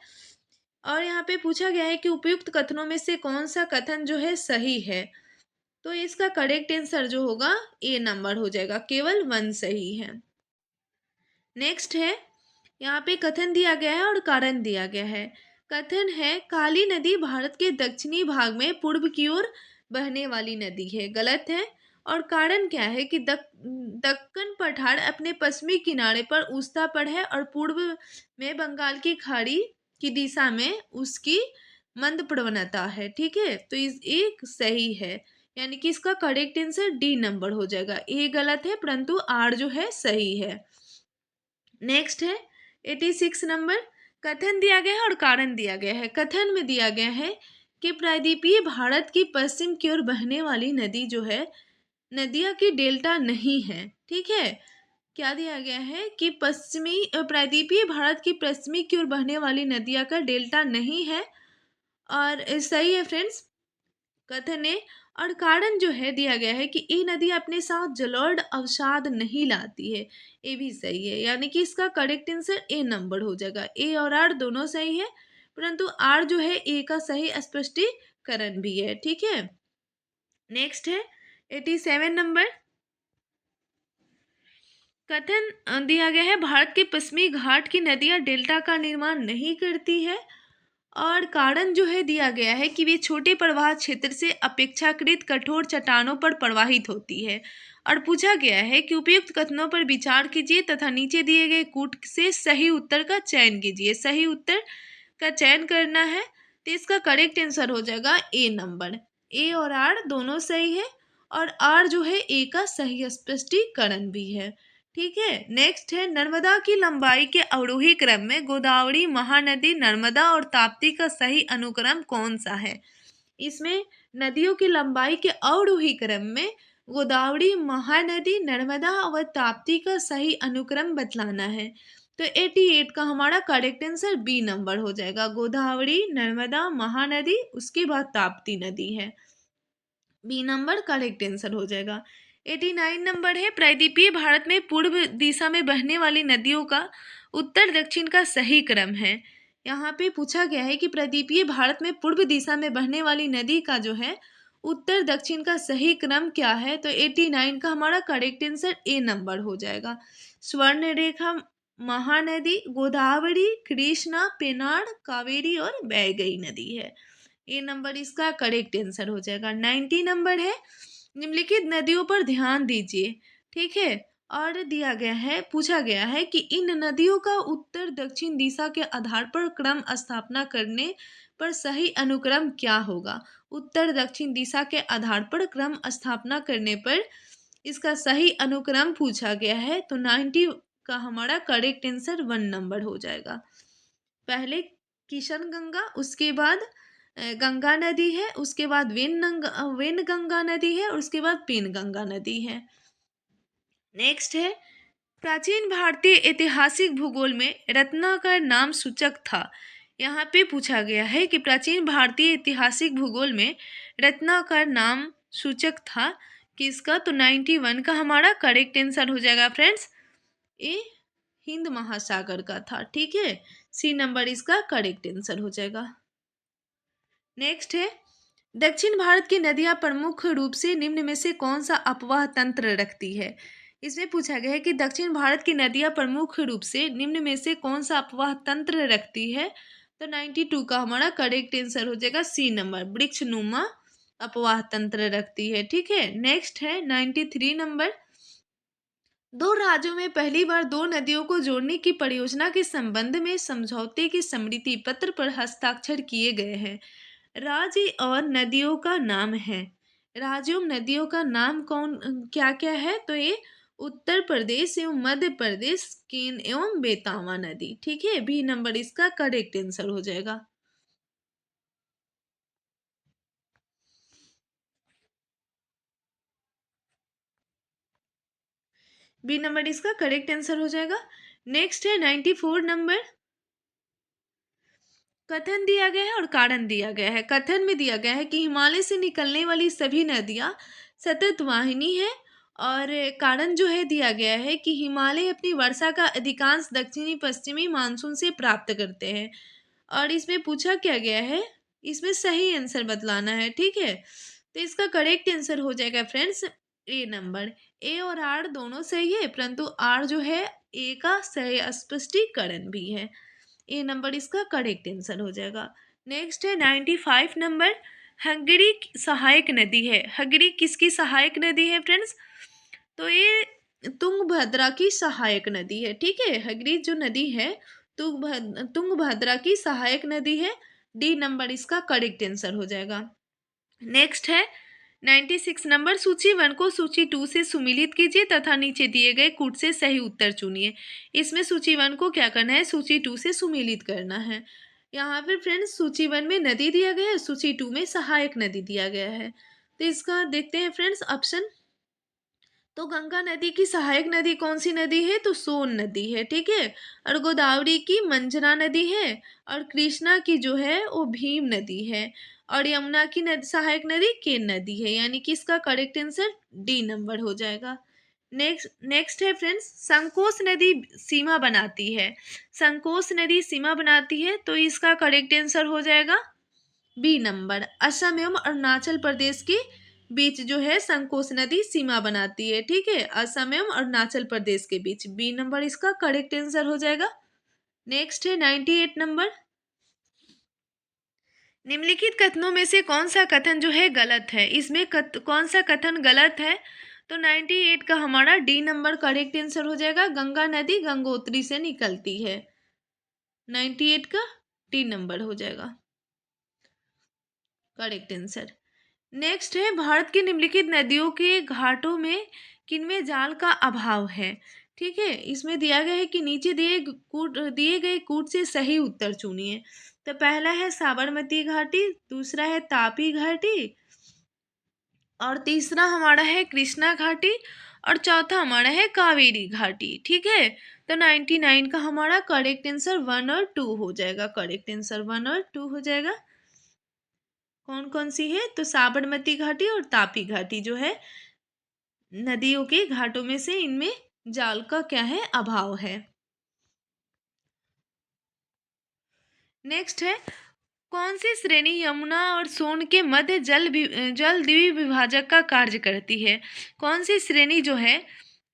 और यहाँ पे पूछा गया है कि उपयुक्त कथनों में से कौन सा कथन जो है सही है? तो इसका करेक्ट आंसर जो होगा ए नंबर हो जाएगा, केवल 1 सही है। नेक्स्ट है, यहाँ पे कथन दिया गया है और कारण दिया गया है। कथन है काली नदी भारत के दक्षिणी भाग में पूर्व की ओर बहने वाली नदी है, गलत है। और कारण क्या है कि दक्कन पठार अपने पश्चिमी किनारे पर उस्ता पर है और पूर्व में बंगाल की खाड़ी की दिशा में उसकी मंद प्रवणता है। ठीक है, तो इस एक सही है, यानी कि इसका करेक्ट आंसर डी नंबर हो जाएगा। ए गलत है परंतु आर जो है सही है। नेक्स्ट है 86 नंबर। कथन दिया गया है और कारण दिया गया है। कथन में दिया गया है कि प्रायद्वीपीय भारत की पश्चिम की ओर बहने वाली नदी जो है नदिया की डेल्टा नहीं है। ठीक है, क्या दिया गया है कि प्रायद्वीपीय भारत की पश्चिमी की ओर बहने वाली नदिया का डेल्टा नहीं है, और सही है फ्रेंड्स, कथन है। और कारण जो है दिया गया है कि ये नदी अपने साथ जलोढ़ अवसाद नहीं लाती है, ये भी सही है, यानी कि इसका करेक्ट आंसर ए नंबर हो जाएगा। ए और आर दोनों सही है, परंतु आर जो है ए का सही स्पष्टीकरण भी है। ठीक है, नेक्स्ट है 87 नंबर। कथन दिया गया है भारत के पश्चिमी घाट की नदियां डेल्टा का निर्माण नहीं करती है। और कारण जो है दिया गया है कि वे छोटे प्रवाह क्षेत्र से अपेक्षाकृत कठोर चट्टानों पर प्रवाहित होती है। और पूछा गया है कि उपयुक्त कथनों पर विचार कीजिए तथा नीचे दिए गए कूट से सही उत्तर का चयन कीजिए। सही उत्तर का चयन करना है, तो इसका करेक्ट आंसर हो जाएगा ए नंबर। ए और आर दोनों सही है, और आर जो है ए का सही स्पष्टीकरण भी है। ठीक है, नेक्स्ट है नर्मदा की लंबाई के अवरोही क्रम में गोदावरी, महानदी, नर्मदा और ताप्ती का सही अनुक्रम कौन सा है? इसमें नदियों की लंबाई के अवरोही क्रम में गोदावरी, महानदी, नर्मदा और ताप्ती का सही अनुक्रम बतलाना है। तो 88 का हमारा करेक्ट आंसर बी नंबर हो जाएगा। गोदावरी, नर्मदा, महानदी, उसके बाद ताप्ती नदी है, बी नंबर करेक्ट आंसर हो जाएगा। 89 नंबर है प्रायद्वीपीय भारत में पूर्व दिशा में बहने वाली नदियों का उत्तर दक्षिण का सही क्रम है। यहाँ पे पूछा गया है कि प्रायद्वीपीय भारत में पूर्व दिशा में बहने वाली नदी का जो है उत्तर दक्षिण का सही क्रम क्या है? तो 89 का हमारा करेक्ट आंसर ए नंबर हो जाएगा। स्वर्णरेखा, महानदी, गोदावरी, कृष्णा, पेनाड़, कावेरी और वैगई नदी है। ए नंबर इसका करेक्ट आंसर हो जाएगा। 90 नंबर है निम्नलिखित नदियों पर ध्यान दीजिए। ठीक है, और दिया गया है, पूछा गया है कि इन नदियों का उत्तर दक्षिण दिशा के आधार पर क्रम स्थापना करने पर सही अनुक्रम क्या होगा? उत्तर दक्षिण दिशा के आधार पर क्रम स्थापना करने पर इसका सही अनुक्रम पूछा गया है। तो 90 का हमारा करेक्ट आंसर 1 नंबर हो जाएगा। पहले किशन गंगा, उसके बाद गंगा नदी है, उसके बाद वेन गंगा नदी है, और उसके बाद पेन गंगा नदी है। नेक्स्ट है प्राचीन भारतीय ऐतिहासिक भूगोल में रत्नाकर नाम सूचक था। यहाँ पे पूछा गया है कि प्राचीन भारतीय ऐतिहासिक भूगोल में रत्नाकर नाम सूचक था किसका? तो 91 का हमारा करेक्ट आंसर हो जाएगा फ्रेंड्स, ये हिंद महासागर का था। ठीक है, सी नंबर इसका करेक्ट आंसर हो जाएगा। नेक्स्ट है दक्षिण भारत की नदियां प्रमुख रूप से निम्न में से कौन सा अपवाह तंत्र रखती है? इसमें पूछा गया है कि दक्षिण भारत की नदियां प्रमुख रूप से निम्न में से कौन सा अपवाह तंत्र रखती है। तो 92 का हमारा करेक्ट आंसर हो जाएगा सी नंबर, वृक्षनुमा अपवाह तंत्र रखती है। ठीक है, नेक्स्ट है 93 नंबर। दो राज्यों में पहली बार दो नदियों को जोड़ने की परियोजना के संबंध में समझौते के समृति पत्र पर हस्ताक्षर किए गए हैं। राज्य और नदियों का नाम है। राज्यों और नदियों का नाम कौन क्या क्या है? तो ये उत्तर प्रदेश एवं मध्य प्रदेश, केन एवं बेतवा नदी। ठीक है, बी नंबर इसका करेक्ट आंसर हो जाएगा। बी नंबर इसका करेक्ट आंसर हो जाएगा। नेक्स्ट है 94 नंबर। कथन दिया गया है और कारण दिया गया है। कथन में दिया गया है कि हिमालय से निकलने वाली सभी नदियां सतत वाहिनी है, और कारण जो है दिया गया है कि हिमालय अपनी वर्षा का अधिकांश दक्षिणी पश्चिमी मानसून से प्राप्त करते हैं। और इसमें पूछा क्या गया है, इसमें सही आंसर बतलाना है। ठीक है, तो इसका करेक्ट आंसर हो जाएगा फ्रेंड्स ए नंबर। ए और आर दोनों सही है, परंतु आर जो है ए का सही स्पष्टीकरण भी है। ए नंबर इसका करेक्ट आंसर हो जाएगा। नेक्स्ट है 95 नंबर। हंगरी सहायक नदी है। हंगरी किसकी सहायक नदी है फ्रेंड्स? तो ये तुंगभद्रा की सहायक नदी है। ठीक है, हंगरी जो नदी है तुंगभद्रा की सहायक नदी है। डी नंबर इसका करेक्ट आंसर हो जाएगा। नेक्स्ट है 96 नंबर। सूची 1 को सूची 2 से सुमिलित कीजिए तथा नीचे दिए गए कूट से सही उत्तर चुनिए। इसमें सूची 1 को क्या करना है, सूची 2 से सुमिलित करना है। यहाँ पर फ्रेंड्स सूची 1 में नदी दिया गया है, सूची 2 में सहायक नदी दिया गया है। तो इसका देखते हैं फ्रेंड्स ऑप्शन। तो गंगा नदी की सहायक नदी कौन सी नदी है? तो सोन नदी है। ठीक है, और गोदावरी की मंजरा नदी है, और कृष्णा की जो है वो भीम नदी है, और यमुना की सहायक नदी केन नदी है। यानी कि इसका करेक्ट आंसर डी नंबर हो जाएगा। नेक्स्ट है फ्रेंड्स, संकोश नदी सीमा बनाती है। संकोश नदी सीमा बनाती है, तो इसका करेक्ट आंसर हो जाएगा बी नंबर। असम एवं अरुणाचल प्रदेश के बीच जो है संकोश नदी सीमा बनाती है। ठीक है, असम एवं अरुणाचल प्रदेश के बीच। बी नंबर इसका करेक्ट आंसर हो जाएगा। नेक्स्ट है 98 नंबर। निम्नलिखित कथनों में से कौन सा कथन जो है गलत है? इसमें कौन सा कथन गलत है? तो 98 का हमारा डी नंबर करेक्ट आंसर हो जाएगा। गंगा नदी गंगोत्री से निकलती है। 98 का डी नंबर हो जाएगा करेक्ट आंसर। नेक्स्ट है भारत की निम्नलिखित नदियों के घाटों में किनमें जाल का अभाव है? ठीक है, इसमें दिया गया है कि नीचे दिए गए कूट से सही उत्तर चुनिए। तो पहला है साबरमती घाटी, दूसरा है तापी घाटी, और तीसरा हमारा है कृष्णा घाटी, और चौथा हमारा है कावेरी घाटी। ठीक है, तो 99 का हमारा करेक्ट आंसर 1 और 2 हो जाएगा। करेक्ट आंसर 1 और 2 हो जाएगा। कौन कौन सी है? तो साबरमती घाटी और तापी घाटी जो है नदियों के घाटों में से इनमें जाल का क्या है, अभाव है। नेक्स्ट है कौन सी श्रेणी यमुना और सोन के मध्य जल द्विविभाजक का कार्य करती है? कौन सी श्रेणी जो है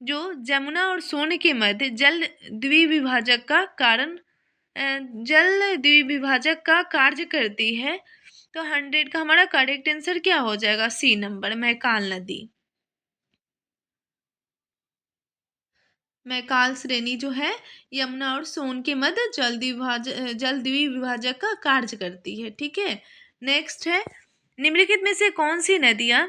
जो यमुना और सोन के मध्य जल द्विविभाजक का जल द्विविभाजक का कार्य करती है? तो 100 का हमारा करेक्ट आंसर क्या हो जाएगा? सी नंबर, मैकाल नदी। मैकाल श्रेणी जो है यमुना और सोन के मध्य जल द्विविभाजक का कार्य करती है। ठीक है, नेक्स्ट है निम्नलिखित में से कौन सी नदियां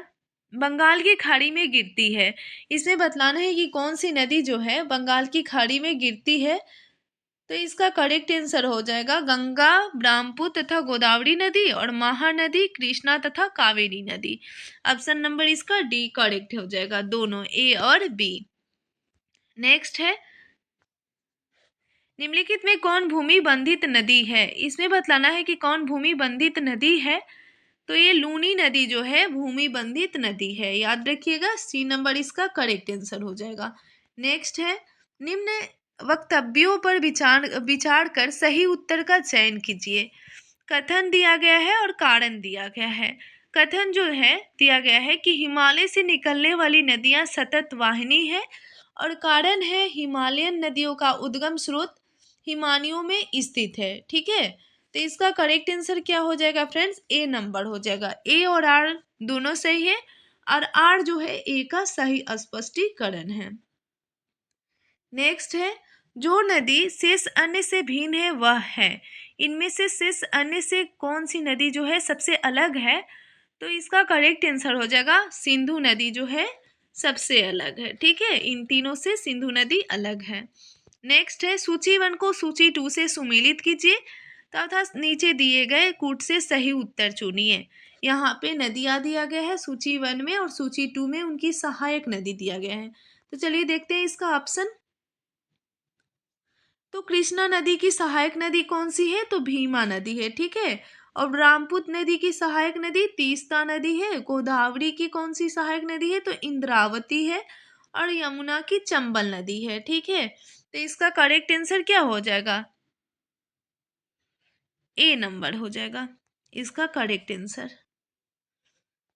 बंगाल की खाड़ी में गिरती है? इसमें बतलाना है कि कौन सी नदी जो है बंगाल की खाड़ी में गिरती है। तो इसका करेक्ट आंसर हो जाएगा गंगा, ब्रह्मपुत्र तथा गोदावरी नदी, और महानदी, कृष्णा तथा कावेरी नदी। ऑप्शन नंबर इसका डी करेक्ट हो जाएगा, दोनों ए और बी। नेक्स्ट है निम्नलिखित में कौन भूमि बंधित नदी है? इसमें बतलाना है कि कौन भूमि बंधित नदी है। तो ये लूनी नदी जो है भूमि बंधित नदी है, याद रखिएगा। सी नंबर इसका करेक्ट आंसर हो जाएगा। नेक्स्ट है निम्न वक्तव्यों पर विचार कर सही उत्तर का चयन कीजिए। कथन दिया गया है और कारण दिया गया है। कथन जो है दिया गया है कि हिमालय से निकलने वाली नदियां सतत वाहिनी है, और कारण है हिमालयन नदियों का उद्गम स्रोत हिमानियों में स्थित है। ठीक है, तो इसका करेक्ट आंसर क्या हो जाएगा फ्रेंड्स? ए नंबर हो जाएगा। ए और आर दोनों सही है और आर जो है ए का सही स्पष्टीकरण है। नेक्स्ट है, जो नदी शेष अन्य से भिन्न है वह है। इनमें से शेष अन्य से कौन सी नदी जो है सबसे अलग है? तो इसका करेक्ट आंसर हो जाएगा सिंधु नदी जो है सबसे अलग है। ठीक है, इन तीनों से सिंधु नदी अलग है। नेक्स्ट है, सूची 1 को सूची 2 से सुमेलित कीजिए तथा नीचे दिए गए कूट से सही उत्तर चुनिए। यहाँ पे नदियाँ दिया गया है सूची 1 में और सूची 2 में उनकी सहायक नदी दिया गया है। तो चलिए देखते हैं इसका ऑप्शन। तो कृष्णा नदी की सहायक नदी कौन सी है? तो भीमा नदी है। ठीक है, और ब्रह्मपुत्र नदी की सहायक नदी तीस्ता नदी है। गोदावरी की कौन सी सहायक नदी है? तो इंद्रावती है। और यमुना की चंबल नदी है। ठीक है, तो इसका करेक्ट आंसर क्या हो जाएगा? ए नंबर हो जाएगा इसका करेक्ट आंसर।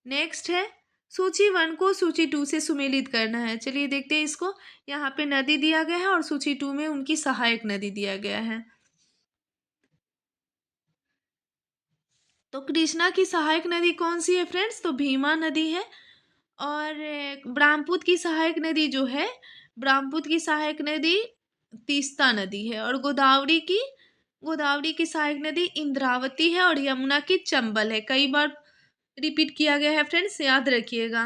नेक्स्ट है, सूची 1 को सूची 2 से सुमेलित करना है। चलिए देखते हैं इसको। यहाँ पे नदी दिया गया है और सूची 2 में उनकी सहायक नदी दिया गया है। तो कृष्णा की सहायक नदी कौन सी है फ्रेंड्स? तो भीमा नदी है। और ब्रह्मपुत्र की सहायक नदी जो है, ब्रह्मपुत्र की सहायक नदी तीस्ता नदी है। और गोदावरी की सहायक नदी इंद्रावती है। और यमुना की चंबल है। कई बार रिपीट किया गया है फ्रेंड्स, याद रखिएगा।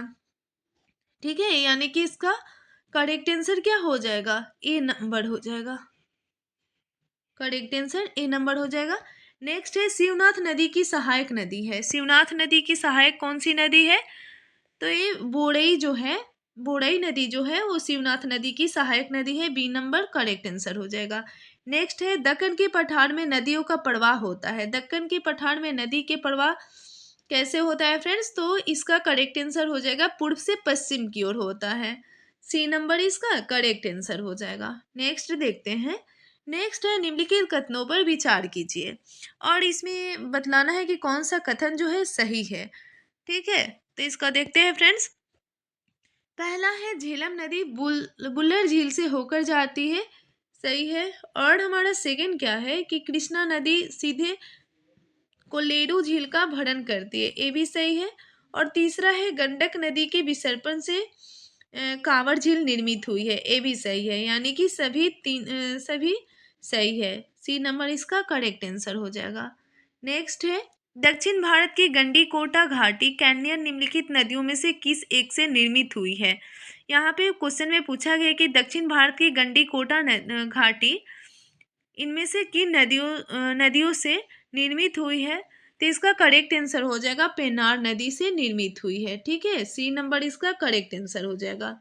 ठीक है, यानी कि इसका करेक्ट आंसर क्या हो जाएगा? ए नंबर हो जाएगा। करेक्ट आंसर ए नंबर हो जाएगा। नेक्स्ट है, शिवनाथ नदी की सहायक नदी है। शिवनाथ नदी की सहायक कौन सी नदी है? तो ये बोड़ई नदी जो है वो शिवनाथ नदी की सहायक नदी है। बी नंबर करेक्ट आंसर हो जाएगा। नेक्स्ट है, दक्कन के पठार में नदियों का प्रवाह होता है। दक्कन के पठार में नदी के प्रवाह कैसे होता है फ्रेंड्स? तो इसका करेक्ट आंसर हो जाएगा पूर्व से पश्चिम की ओर होता है। सी नंबर इसका करेक्ट आंसर हो जाएगा। नेक्स्ट देखते हैं। नेक्स्ट है, निम्नलिखित कथनों पर विचार कीजिए और इसमें बतलाना है कि कौन सा कथन जो है सही है। ठीक है, तो इसका देखते हैं फ्रेंड्स। पहला है, झेलम नदी बुल्लर झील से होकर जाती है। सही है। और हमारा सेकंड क्या है कि कृष्णा नदी सीधे कोल्लेरू झील का भरण करती है। ये भी सही है। और तीसरा है, गंडक नदी के विसर्पण से कांवर झील निर्मित हुई है। ये भी सही है। यानी कि सभी सही है। सी नंबर इसका करेक्ट आंसर हो जाएगा। नेक्स्ट है, दक्षिण भारत की गंडीकोटा घाटी कैन्यन निम्नलिखित नदियों में से किस एक से निर्मित हुई है? यहाँ पे क्वेश्चन में पूछा गया कि दक्षिण भारत की गंडीकोटा घाटी इनमें से किन नदियों से निर्मित हुई है? तो इसका करेक्ट आंसर हो जाएगा पेन्नार नदी से निर्मित हुई है। ठीक है, सी नंबर इसका करेक्ट आंसर हो जाएगा।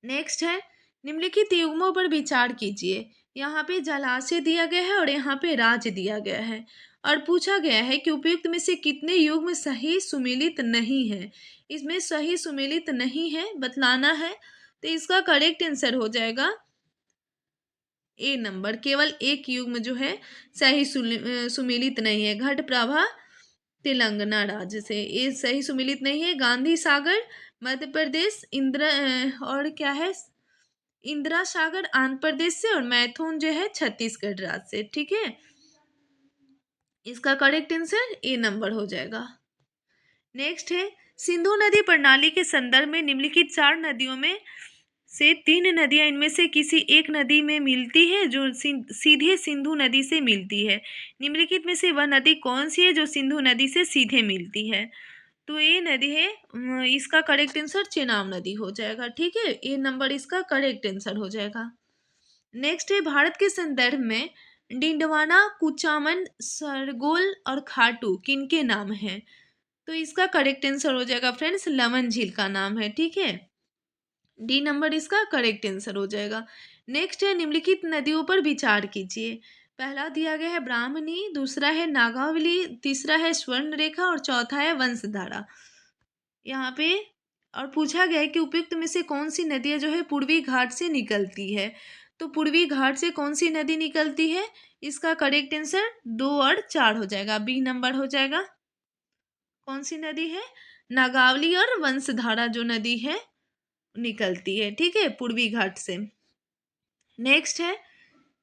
नेक्स्ट है, निम्नलिखित युग्मों पर विचार कीजिए। यहाँ पे जलाशय दिया गया है और यहाँ पे राज्य दिया गया है और पूछा गया है कि उपयुक्त में से कितने युग्म सही सुमेलित नहीं है। इसमें सही सुमेलित नहीं है बतलाना है। तो इसका करेक्ट आंसर हो जाएगा ए नंबर। केवल एक युग्म जो है सही सुमेलित नहीं है। घटप्रभा तेलंगाना राज्य से, ये सही सुमेलित नहीं है। गांधी सागर मध्य प्रदेश, और क्या है, इंदिरा सागर आंध्र प्रदेश से, और मैथुन जो है छत्तीसगढ़ राज्य से। ठीक है, इसका करेक्ट आंसर ए नंबर हो जाएगा। नेक्स्ट है, सिंधु नदी प्रणाली के संदर्भ में निम्नलिखित 4 नदियों में से 3 नदियां इनमें से किसी एक नदी में मिलती है जो सीधे सिंधु नदी से मिलती है। निम्नलिखित में से वह नदी कौन सी है जो सिंधु नदी से सीधे मिलती है? तो ये नदी है, इसका करेक्ट आंसर चेनाब नदी हो जाएगा। ठीक है, ए नंबर इसका करेक्ट आंसर हो जाएगा। नेक्स्ट है, भारत के संदर्भ में डिंडवाना, कुचामन, सरगोल और खाटू किनके नाम हैं? तो इसका करेक्ट आंसर हो जाएगा फ्रेंड्स लमन झील का नाम है। ठीक है, डी नंबर इसका करेक्ट आंसर हो जाएगा। नेक्स्ट है, निम्नलिखित नदियों पर विचार कीजिए। पहला दिया गया है ब्राह्मणी, दूसरा है नागावली, तीसरा है स्वर्ण रेखा और चौथा है वंशधारा। यहाँ पे और पूछा गया है कि उपयुक्त में से कौन सी नदियाँ जो है पूर्वी घाट से निकलती है। तो पूर्वी घाट से कौन सी नदी निकलती है? इसका करेक्ट आंसर 2 और 4 हो जाएगा। बी नंबर हो जाएगा। कौन सी नदी है? नागावली और वंशधारा जो नदी है निकलती है, ठीक है, पूर्वी घाट से। नेक्स्ट है,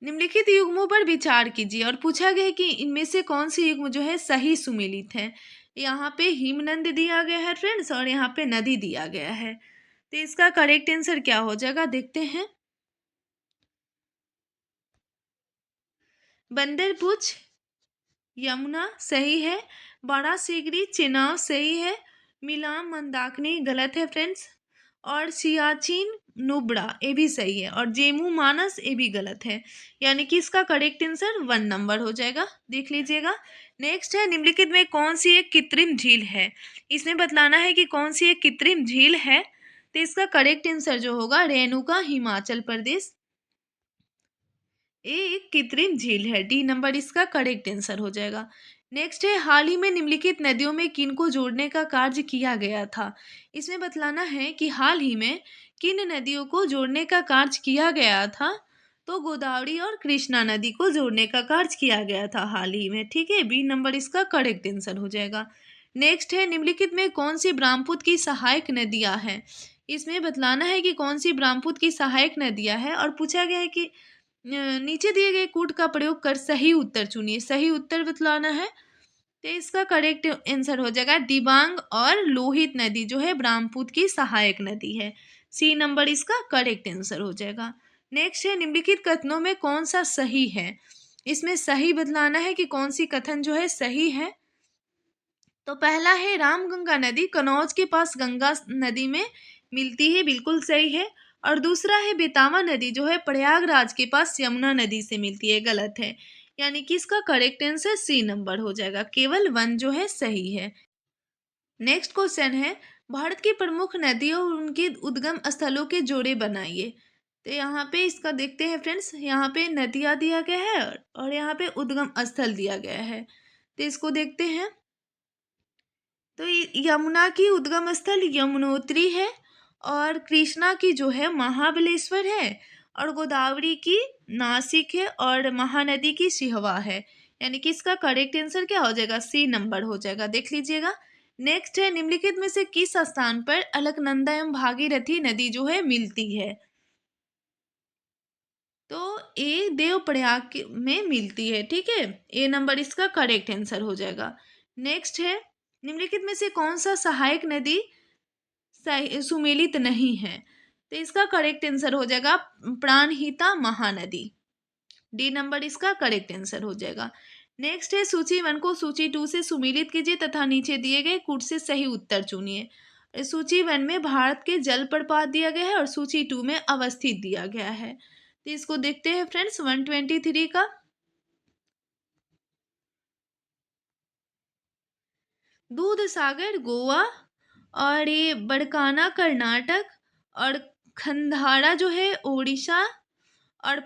निम्नलिखित युग्मों पर विचार कीजिए और पूछा गया है कि इनमें से कौन सी युग्म जो है सही सुमेलित है। यहाँ पे हिमनद दिया गया है फ्रेंड्स, और यहाँ पे नदी दिया गया है। तो इसका करेक्ट आंसर क्या हो जाएगा, देखते हैं। बंदरपुछ यमुना सही है, बड़ा सीगरी चेनाब सही है, मिलाम मंदाकिनी गलत है फ्रेंड्स, और सियाचिन नुब्रा ये भी सही है, और जेमू मानस ये भी गलत है। यानी कि इसका करेक्ट आंसर 1 नंबर हो जाएगा, देख लीजिएगा। नेक्स्ट है, निम्नलिखित में कौन सी एक कृत्रिम झील है। इसमें बतलाना है कि कौन सी एक कृत्रिम झील है। तो इसका करेक्ट आंसर जो होगा रेणुका हिमाचल प्रदेश, ये एक कृत्रिम झील है। डी नंबर इसका करेक्ट आंसर हो जाएगा। नेक्स्ट है, हाल ही में निम्नलिखित नदियों में किन को जोड़ने का कार्य किया गया था। इसमें बतलाना है कि हाल ही में किन नदियों को जोड़ने का कार्य किया गया था। तो गोदावरी और कृष्णा नदी को जोड़ने का कार्य किया गया था हाल ही में, ठीक है। बी नंबर इसका करेक्ट आंसर हो जाएगा। नेक्स्ट है, निम्नलिखित में कौन सी ब्रह्मपुत्र की सहायक नदियां हैं। इसमें बतलाना है कि कौन सी ब्रह्मपुत्र की सहायक नदियां हैं, और पूछा गया है कि नीचे दिए गए कूट का प्रयोग कर सही उत्तर चुनिए। सही उत्तर बतलाना है। तो इसका करेक्ट आंसर हो जाएगा दिबांग और लोहित नदी जो है ब्रह्मपुत्र की सहायक नदी है। सी नंबर इसका करेक्ट आंसर हो जाएगा। नेक्स्ट है, निम्नलिखित कथनों में कौन सा सही है। इसमें सही बतलाना है कि कौन सी कथन जो है सही है। तो पहला है, रामगंगा नदी कनौज के पास गंगा नदी में मिलती है, बिल्कुल सही है। और दूसरा है, बेतावा नदी जो है प्रयागराज के पास यमुना नदी से मिलती है, गलत है। यानी कि इसका करेक्ट आंसर सी नंबर हो जाएगा, केवल 1 जो है सही है। नेक्स्ट क्वेश्चन है, भारत की प्रमुख नदियों और उनके उद्गम स्थलों के जोड़े बनाइए। तो यहाँ पे इसका देखते हैं फ्रेंड्स, यहाँ पे नदियाँ दिया गया है और यहाँ पे उद्गम स्थल दिया गया है। तो इसको देखते हैं। तो यमुना की उद्गम स्थल यमुनोत्री है, और कृष्णा की जो है महाबलेश्वर है, और गोदावरी की नासिक है, और महानदी की सिहवा है। यानी कि इसका करेक्ट आंसर क्या हो जाएगा, सी नंबर हो जाएगा, देख लीजिएगा। नेक्स्ट है, निम्नलिखित में से किस स्थान पर अलकनंदा एवं भागीरथी नदी जो है मिलती है। तो ए देवप्रयाग में मिलती है, ठीक है। ए नंबर इसका करेक्ट आंसर हो जाएगा। नेक्स्ट है, निम्नलिखित में से कौन सा सहायक नदी सुमेलित नहीं है। तो इसका करेक्ट आंसर हो जाएगा प्राणहिता महानदी। डी नंबर इसका करेक्ट आंसर हो जाएगा। नेक्स्ट है, सूची 1 को सूची 2 से सुमेलित कीजिए तथा नीचे दिए गए कूट से सही उत्तर चुनिए। सूची 1 में भारत के जल प्रपात दिया गया है, और सूची 2 में अवस्थित दिया गया है। तो इसको देखते हैं फ्रेंड्स, 123 का। दूध सागर गोवा, और ये बड़काना कर्नाटक, और खंडारा जो है उड़ीसा, और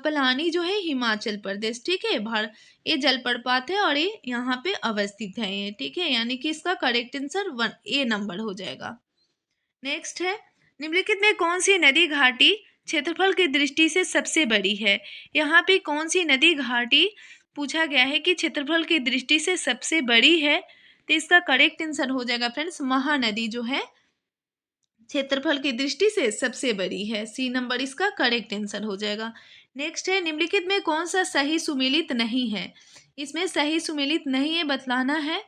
पलानी जो है हिमाचल प्रदेश, ठीक है। ये जलप्रपात है और ये यहाँ पे अवस्थित है ये, ठीक है। यानी कि इसका करेक्ट आंसर 1 ए नंबर हो जाएगा। नेक्स्ट है, निम्नलिखित में कौन सी नदी घाटी क्षेत्रफल की दृष्टि से सबसे बड़ी है। यहाँ पे कौन सी नदी घाटी पूछा गया है कि क्षेत्रफल की दृष्टि से सबसे बड़ी है। तो इसका करेक्ट आंसर हो जाएगा फ्रेंड्स, महानदी जो है क्षेत्रफल की दृष्टि से सबसे बड़ी है। सी नंबर इसका करेक्ट आंसर हो जाएगा। नेक्स्ट है, निम्नलिखित में कौन सा सही सुमेलित नहीं है। इसमें सही सुमेलित नहीं है बतलाना है।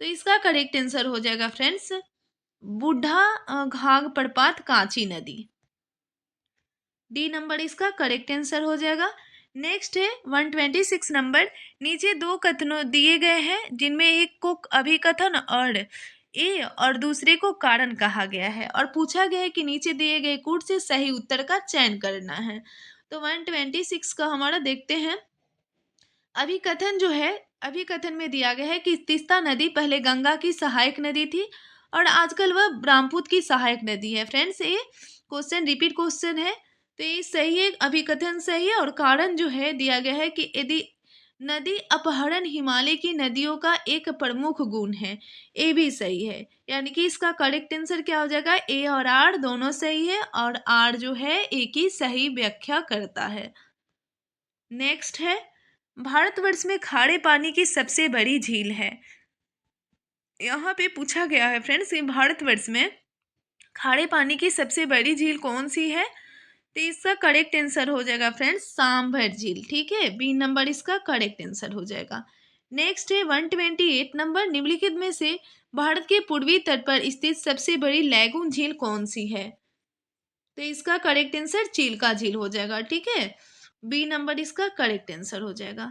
तो इसका करेक्ट आंसर हो जाएगा फ्रेंड्स, बूढ़ा घाघ प्रपात कांची नदी। डी नंबर इसका करेक्ट आंसर हो जाएगा। नेक्स्ट है 126 नंबर, नीचे 2 कथनों दिए गए हैं जिनमें एक को अभिकथन और दूसरे को कारण कहा गया है, और पूछा गया है कि नीचे दिए गए कूट से सही उत्तर का चयन करना है। तो 126 का हमारा देखते हैं। अभिकथन जो है, अभिकथन में दिया गया है कि तीस्ता नदी पहले गंगा की सहायक नदी थी, और आजकल वह ब्रह्मपुत्र की सहायक नदी है। फ्रेंड्स, ये क्वेश्चन रिपीट क्वेश्चन है, तो ये सही है, अभिकथन सही है। और कारण जो है दिया गया है कि यदि नदी अपहरण हिमालय की नदियों का एक प्रमुख गुण है, ये भी सही है। यानी कि इसका करेक्ट आंसर क्या हो जाएगा, ए और आर दोनों सही है, और आर जो है ए की सही व्याख्या करता है। नेक्स्ट है, भारतवर्ष में खारे पानी की सबसे बड़ी झील है। यहाँ पे पूछा गया है फ्रेंड्स कि भारतवर्ष में खारे पानी की सबसे बड़ी झील कौन सी है? तो इसका करेक्ट आंसर हो जाएगा फ्रेंड्स सांभर झील। ठीक है, बी नंबर इसका करेक्ट आंसर हो जाएगा। नेक्स्ट है 128 नंबर, निम्नलिखित में से भारत के पूर्वी तट पर स्थित सबसे बड़ी लैगून झील कौन सी है? तो इसका करेक्ट आंसर चिल्का झील हो जाएगा। ठीक है, बी नंबर इसका करेक्ट आंसर हो जाएगा।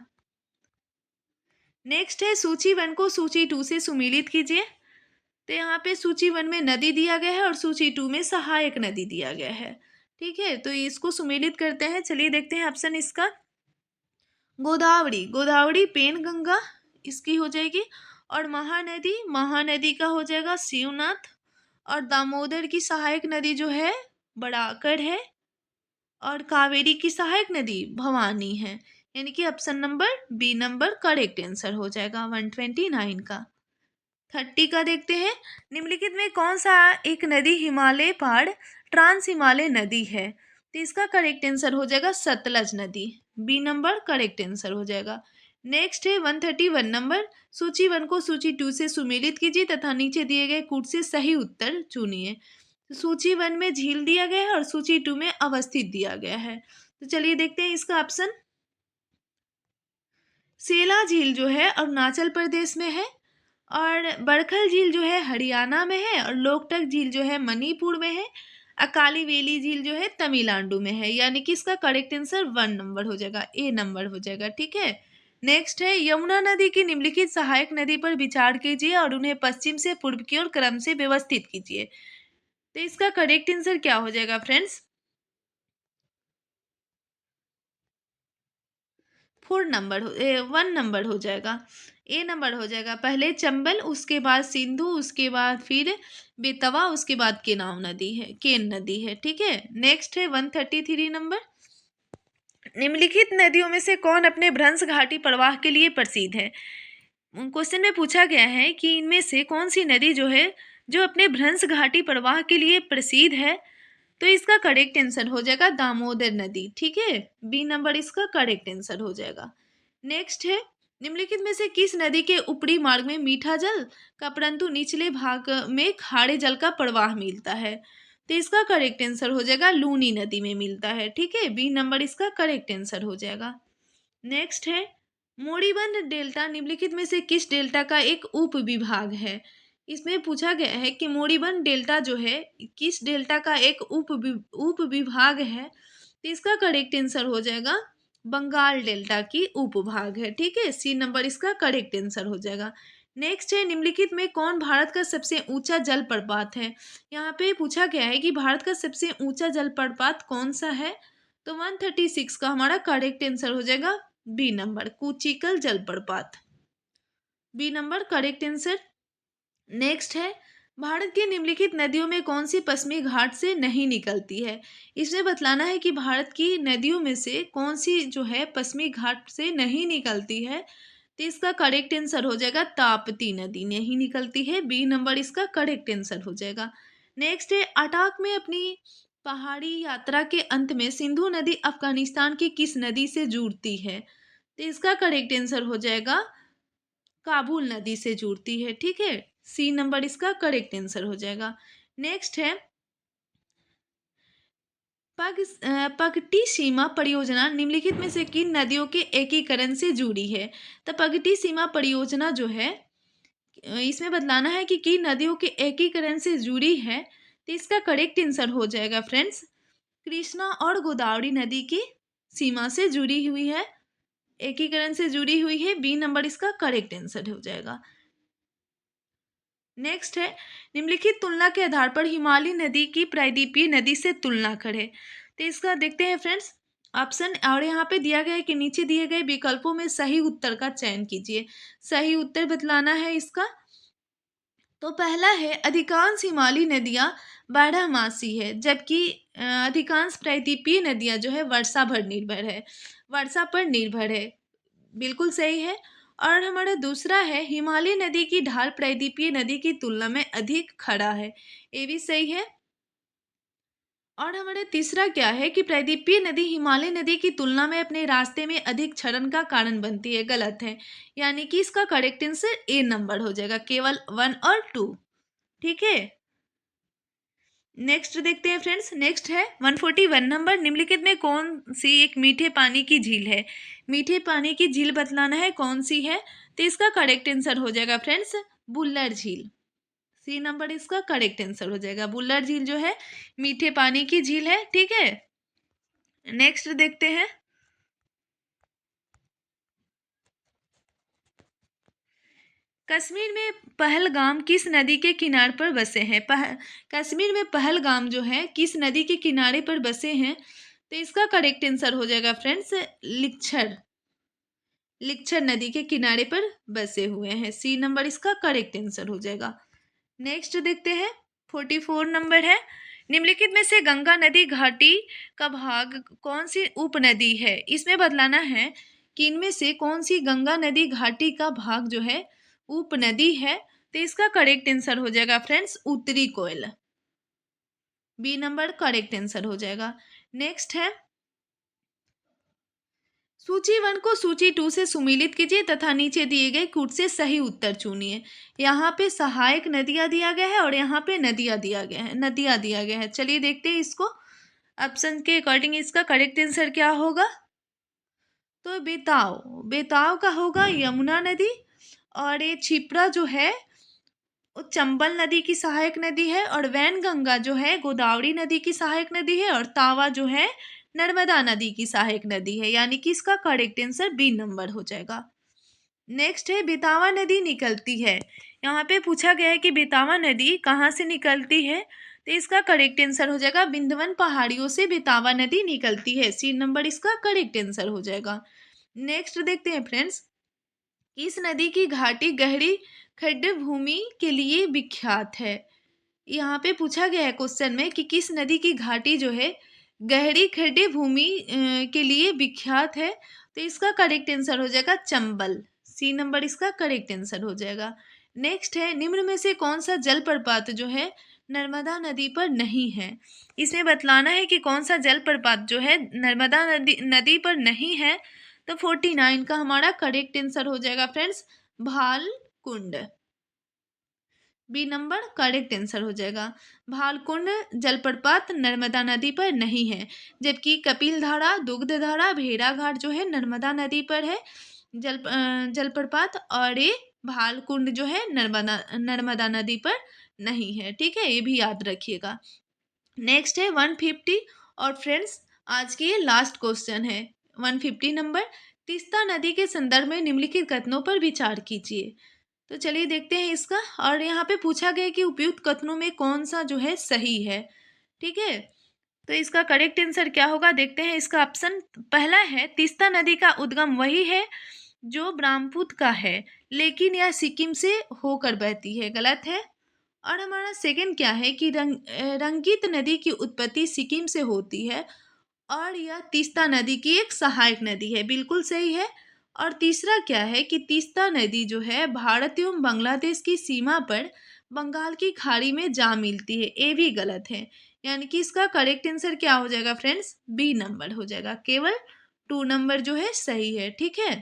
नेक्स्ट है सूची 1 को सूची 2 से सुमेलित कीजिए। तो यहाँ पे सूची 1 में नदी दिया गया है और सूची 2 में सहायक नदी दिया गया है। ठीक है, तो इसको सुमेलित करते हैं। चलिए देखते हैं ऑप्शन इसका। गोदावरी, गोदावरी पेनगंगा इसकी हो जाएगी। और महानदी, महानदी का हो जाएगा शिवनाथ। और दामोदर की सहायक नदी जो है बड़ाकर है। और कावेरी की सहायक नदी भवानी है। यानी कि option number B number correct answer हो जाएगा 129 का। 30 का देखते हैं। निम्नलिखित में कौन सा एक नदी हिमालय पार ट्रांस हिमालय नदी है? तो इसका करेक्ट आंसर हो जाएगा सतलज नदी। बी नंबर करेक्ट आंसर हो जाएगा। नेक्स्ट है 131 नंबर, सूची 1 को सूची 2 से सुमेलित कीजिए तथा नीचे दिए गए कूट से सही उत्तर चुनिए। तो सूची 1 में झील दिया गया है और सूची 2 में अवस्थित दिया गया है। तो चलिए देखते हैं इसका ऑप्शन। सेला झील जो है अरुणाचल प्रदेश में है। और बड़खल झील जो है हरियाणा में है। और लोकटक झील जो है मणिपुर में है। अकाली वेली झील जो है तमिलनाडु में है। यानी कि इसका करेक्ट आंसर 1 नंबर हो जाएगा, ए नंबर हो जाएगा। ठीक है, नेक्स्ट है यमुना नदी की निम्नलिखित सहायक नदी पर विचार कीजिए और उन्हें पश्चिम से पूर्व की ओर क्रम से व्यवस्थित कीजिए। तो इसका करेक्ट आंसर क्या हो जाएगा फ्रेंड्स? 1 नंबर हो जाएगा, ए नंबर हो जाएगा। पहले चंबल, उसके बाद सिंधु, उसके बाद फिर बेतवा, उसके बाद केन नदी है। ठीक है, नेक्स्ट है 133 नंबर, निम्नलिखित नदियों में से कौन अपने भ्रंश घाटी प्रवाह के लिए प्रसिद्ध है? क्वेश्चन में पूछा गया है कि इनमें से कौन सी नदी जो है जो अपने भ्रंश घाटी प्रवाह के लिए प्रसिद्ध है? तो इसका करेक्ट आंसर हो जाएगा दामोदर नदी। ठीक है, बी नंबर इसका करेक्ट आंसर हो जाएगा। नेक्स्ट है निम्नलिखित में से किस नदी के ऊपरी मार्ग में मीठा जल का परंतु निचले भाग में खारे जल का प्रवाह मिलता है? तो इसका करेक्ट आंसर हो जाएगा लूनी नदी में मिलता है। ठीक है, बी नंबर इसका करेक्ट आंसर हो जाएगा। नेक्स्ट है मोड़ीबंद डेल्टा निम्नलिखित में से किस डेल्टा का एक उप विभाग है? इसमें पूछा गया है कि मोड़ीबंद डेल्टा जो है किस डेल्टा का एक उप विभाग है? तो इसका करेक्ट आंसर हो जाएगा बंगाल डेल्टा की उपभाग है। ठीक है, सी नंबर इसका करेक्ट आंसर हो जाएगा। नेक्स्ट है निम्नलिखित में कौन भारत का सबसे ऊंचा जलप्रपात है? यहाँ पे पूछा गया है कि भारत का सबसे ऊंचा जलप्रपात कौन सा है? तो 136 का हमारा करेक्ट आंसर हो जाएगा बी नंबर कुचिकल जलप्रपात। B number correct answer. Next है भारत की निम्नलिखित नदियों में कौन सी पश्चिमी घाट से नहीं निकलती है? इसमें बतलाना है कि भारत की नदियों में से कौन सी जो है पश्चिमी घाट से नहीं निकलती है। तो इसका करेक्ट आंसर हो जाएगा ताप्ती नदी नहीं निकलती है। बी नंबर इसका करेक्ट आंसर हो जाएगा। नेक्स्ट है अटाक में अपनी पहाड़ी यात्रा के अंत में सिंधु नदी अफगानिस्तान की किस नदी से जुड़ती है? तो इसका करेक्ट आंसर हो जाएगा काबुल नदी से जुड़ती है। ठीक है, सी नंबर इसका करेक्ट आंसर हो जाएगा। नेक्स्ट है पगटी सीमा परियोजना निम्नलिखित में से किन नदियों के एकीकरण से जुड़ी है? तो पगटी सीमा परियोजना जो है इसमें बतलाना है कि किन नदियों के एकीकरण से जुड़ी है। तो इसका करेक्ट आंसर हो जाएगा फ्रेंड्स कृष्णा और गोदावरी नदी की सीमा से जुड़ी हुई है, एकीकरण से जुड़ी हुई है। बी नंबर इसका करेक्ट आंसर हो जाएगा। नेक्स्ट है निम्नलिखित तुलना के आधार पर हिमालय नदी की प्रायद्वीपीय नदी से तुलना करें। तो इसका देखते हैं फ्रेंड्स ऑप्शन, और यहाँ पे दिया गया है कि नीचे दिए गए विकल्पों में सही उत्तर का चयन कीजिए। सही उत्तर बतलाना है इसका। तो पहला है अधिकांश हिमालयी नदियाँ बारहमासी है जबकि अधिकांश प्रायद्वीपीय नदियाँ जो है वर्षा पर निर्भर है, वर्षा पर निर्भर है। बिल्कुल सही है। और हमारा दूसरा है हिमालय नदी की ढाल प्रायद्वीपीय नदी की तुलना में अधिक खड़ा है, ये भी सही है। और हमारे तीसरा क्या है कि प्रायद्वीपीय नदी हिमालय नदी की तुलना में अपने रास्ते में अधिक क्षरण का कारण बनती है, गलत है। यानी कि इसका करेक्ट आंसर ए नंबर हो जाएगा, केवल 1 और 2। ठीक है, नेक्स्ट देखते हैं फ्रेंड्स। नेक्स्ट है 141 नंबर, निम्नलिखित में कौन सी एक मीठे पानी की झील है? मीठे पानी की झील बतलाना है कौन सी है। तो इसका करेक्ट आंसर हो जाएगा फ्रेंड्स बुल्लर झील। सी नंबर इसका करेक्ट आंसर हो जाएगा। बुल्लर झील जो है मीठे पानी की झील है। ठीक है, नेक्स्ट देखते हैं। कश्मीर में पहलगाम किस नदी के किनारे पर बसे हैं? कश्मीर में पहलगाम जो है किस नदी के किनारे पर बसे हैं? तो इसका करेक्ट आंसर हो जाएगा फ्रेंड्स लिच्छर। लिच्छर नदी के किनारे पर बसे हुए हैं। सी नंबर इसका करेक्ट आंसर हो जाएगा। नेक्स्ट देखते हैं 44 नंबर है, निम्नलिखित में से गंगा नदी घाटी का भाग कौन सी उपनदी है? इसमें बतलाना है कि इनमें से कौन सी गंगा नदी घाटी का भाग जो है उपनदी है। तो इसका करेक्ट आंसर हो जाएगा फ्रेंड्स उत्तरी कोयल। बी नंबर करेक्ट आंसर हो जाएगा। नेक्स्ट है सूची 1 को सूची 2 से सुमेलित कीजिए तथा नीचे दिए गए कूट से सही उत्तर चुनिए। यहाँ पे सहायक नदियाँ दिया गया है और यहाँ पे नदियाँ दिया गया है। चलिए देखते हैं इसको। ऑप्शन के अकॉर्डिंग इसका करेक्ट आंसर क्या होगा। तो बेताव, बेताव का होगा यमुना नदी, और ये क्षिप्रा जो है वो चंबल नदी की सहायक नदी है, और वैनगंगा जो है गोदावरी नदी की सहायक नदी है, और तावा जो है नर्मदा नदी की सहायक नदी है। यानी कि इसका करेक्ट आंसर बी नंबर हो जाएगा। नेक्स्ट है बेतावा नदी निकलती है। यहाँ पे पूछा गया है कि बेतावा नदी कहाँ से निकलती है। तो इसका करेक्ट आंसर हो जाएगा बिंदवन पहाड़ियों से बेतावा नदी निकलती है। सी नंबर इसका करेक्ट आंसर हो जाएगा। नेक्स्ट देखते हैं फ्रेंड्स, इस नदी की घाटी गहरी खड्ड भूमि के लिए विख्यात है। यहाँ पे पूछा गया है क्वेश्चन में कि किस नदी की घाटी जो है गहरी खड्डे भूमि के लिए विख्यात है। तो इसका करेक्ट आंसर हो जाएगा चंबल। सी नंबर इसका करेक्ट आंसर हो जाएगा। नेक्स्ट है निम्न में से कौन सा जलप्रपात जो है नर्मदा नदी पर नहीं है। इसमें बतलाना है कि कौन सा जलप्रपात जो है नर्मदा नदी पर नहीं है। तो 49 का हमारा करेक्ट आंसर हो जाएगा फ्रेंड्स भाल कुंड। बी नंबर करेक्ट आंसर हो जाएगा। भालकुंड जलप्रपात नर्मदा नदी पर नहीं है, जबकि कपिल धारा, दुग्ध धारा, भेड़ाघाट जो है नर्मदा नदी पर है जलप्रपात, और ये भालकुंड जो है नर्मदा नदी पर नहीं है। ठीक है, ये भी याद रखिएगा। नेक्स्ट है 150, और फ्रेंड्स आज की ये लास्ट क्वेश्चन है 150 नंबर। तीस्ता नदी के संदर्भ में निम्नलिखित कथनों पर विचार कीजिए। तो चलिए देखते हैं इसका। और यहाँ पे पूछा गया कि उपयुक्त कथनों में कौन सा जो है सही है। ठीक है, तो इसका करेक्ट आंसर क्या होगा देखते हैं। इसका ऑप्शन पहला है तीस्ता नदी का उद्गम वही है जो ब्रह्मपुत्र का है, लेकिन यह सिक्किम से होकर बहती है, गलत है। और हमारा सेकंड क्या है कि रंगीत नदी की उत्पत्ति सिक्किम से होती है, और यह तीस्ता नदी की एक सहायक नदी है, बिल्कुल सही है। और तीसरा क्या है कि तीस्ता नदी जो है भारत एवं बांग्लादेश की सीमा पर बंगाल की खाड़ी में जा मिलती है, ये भी गलत है। यानी कि इसका करेक्ट आंसर क्या हो जाएगा फ्रेंड्स बी नंबर हो जाएगा। केवल 2 नंबर जो है सही है। ठीक है।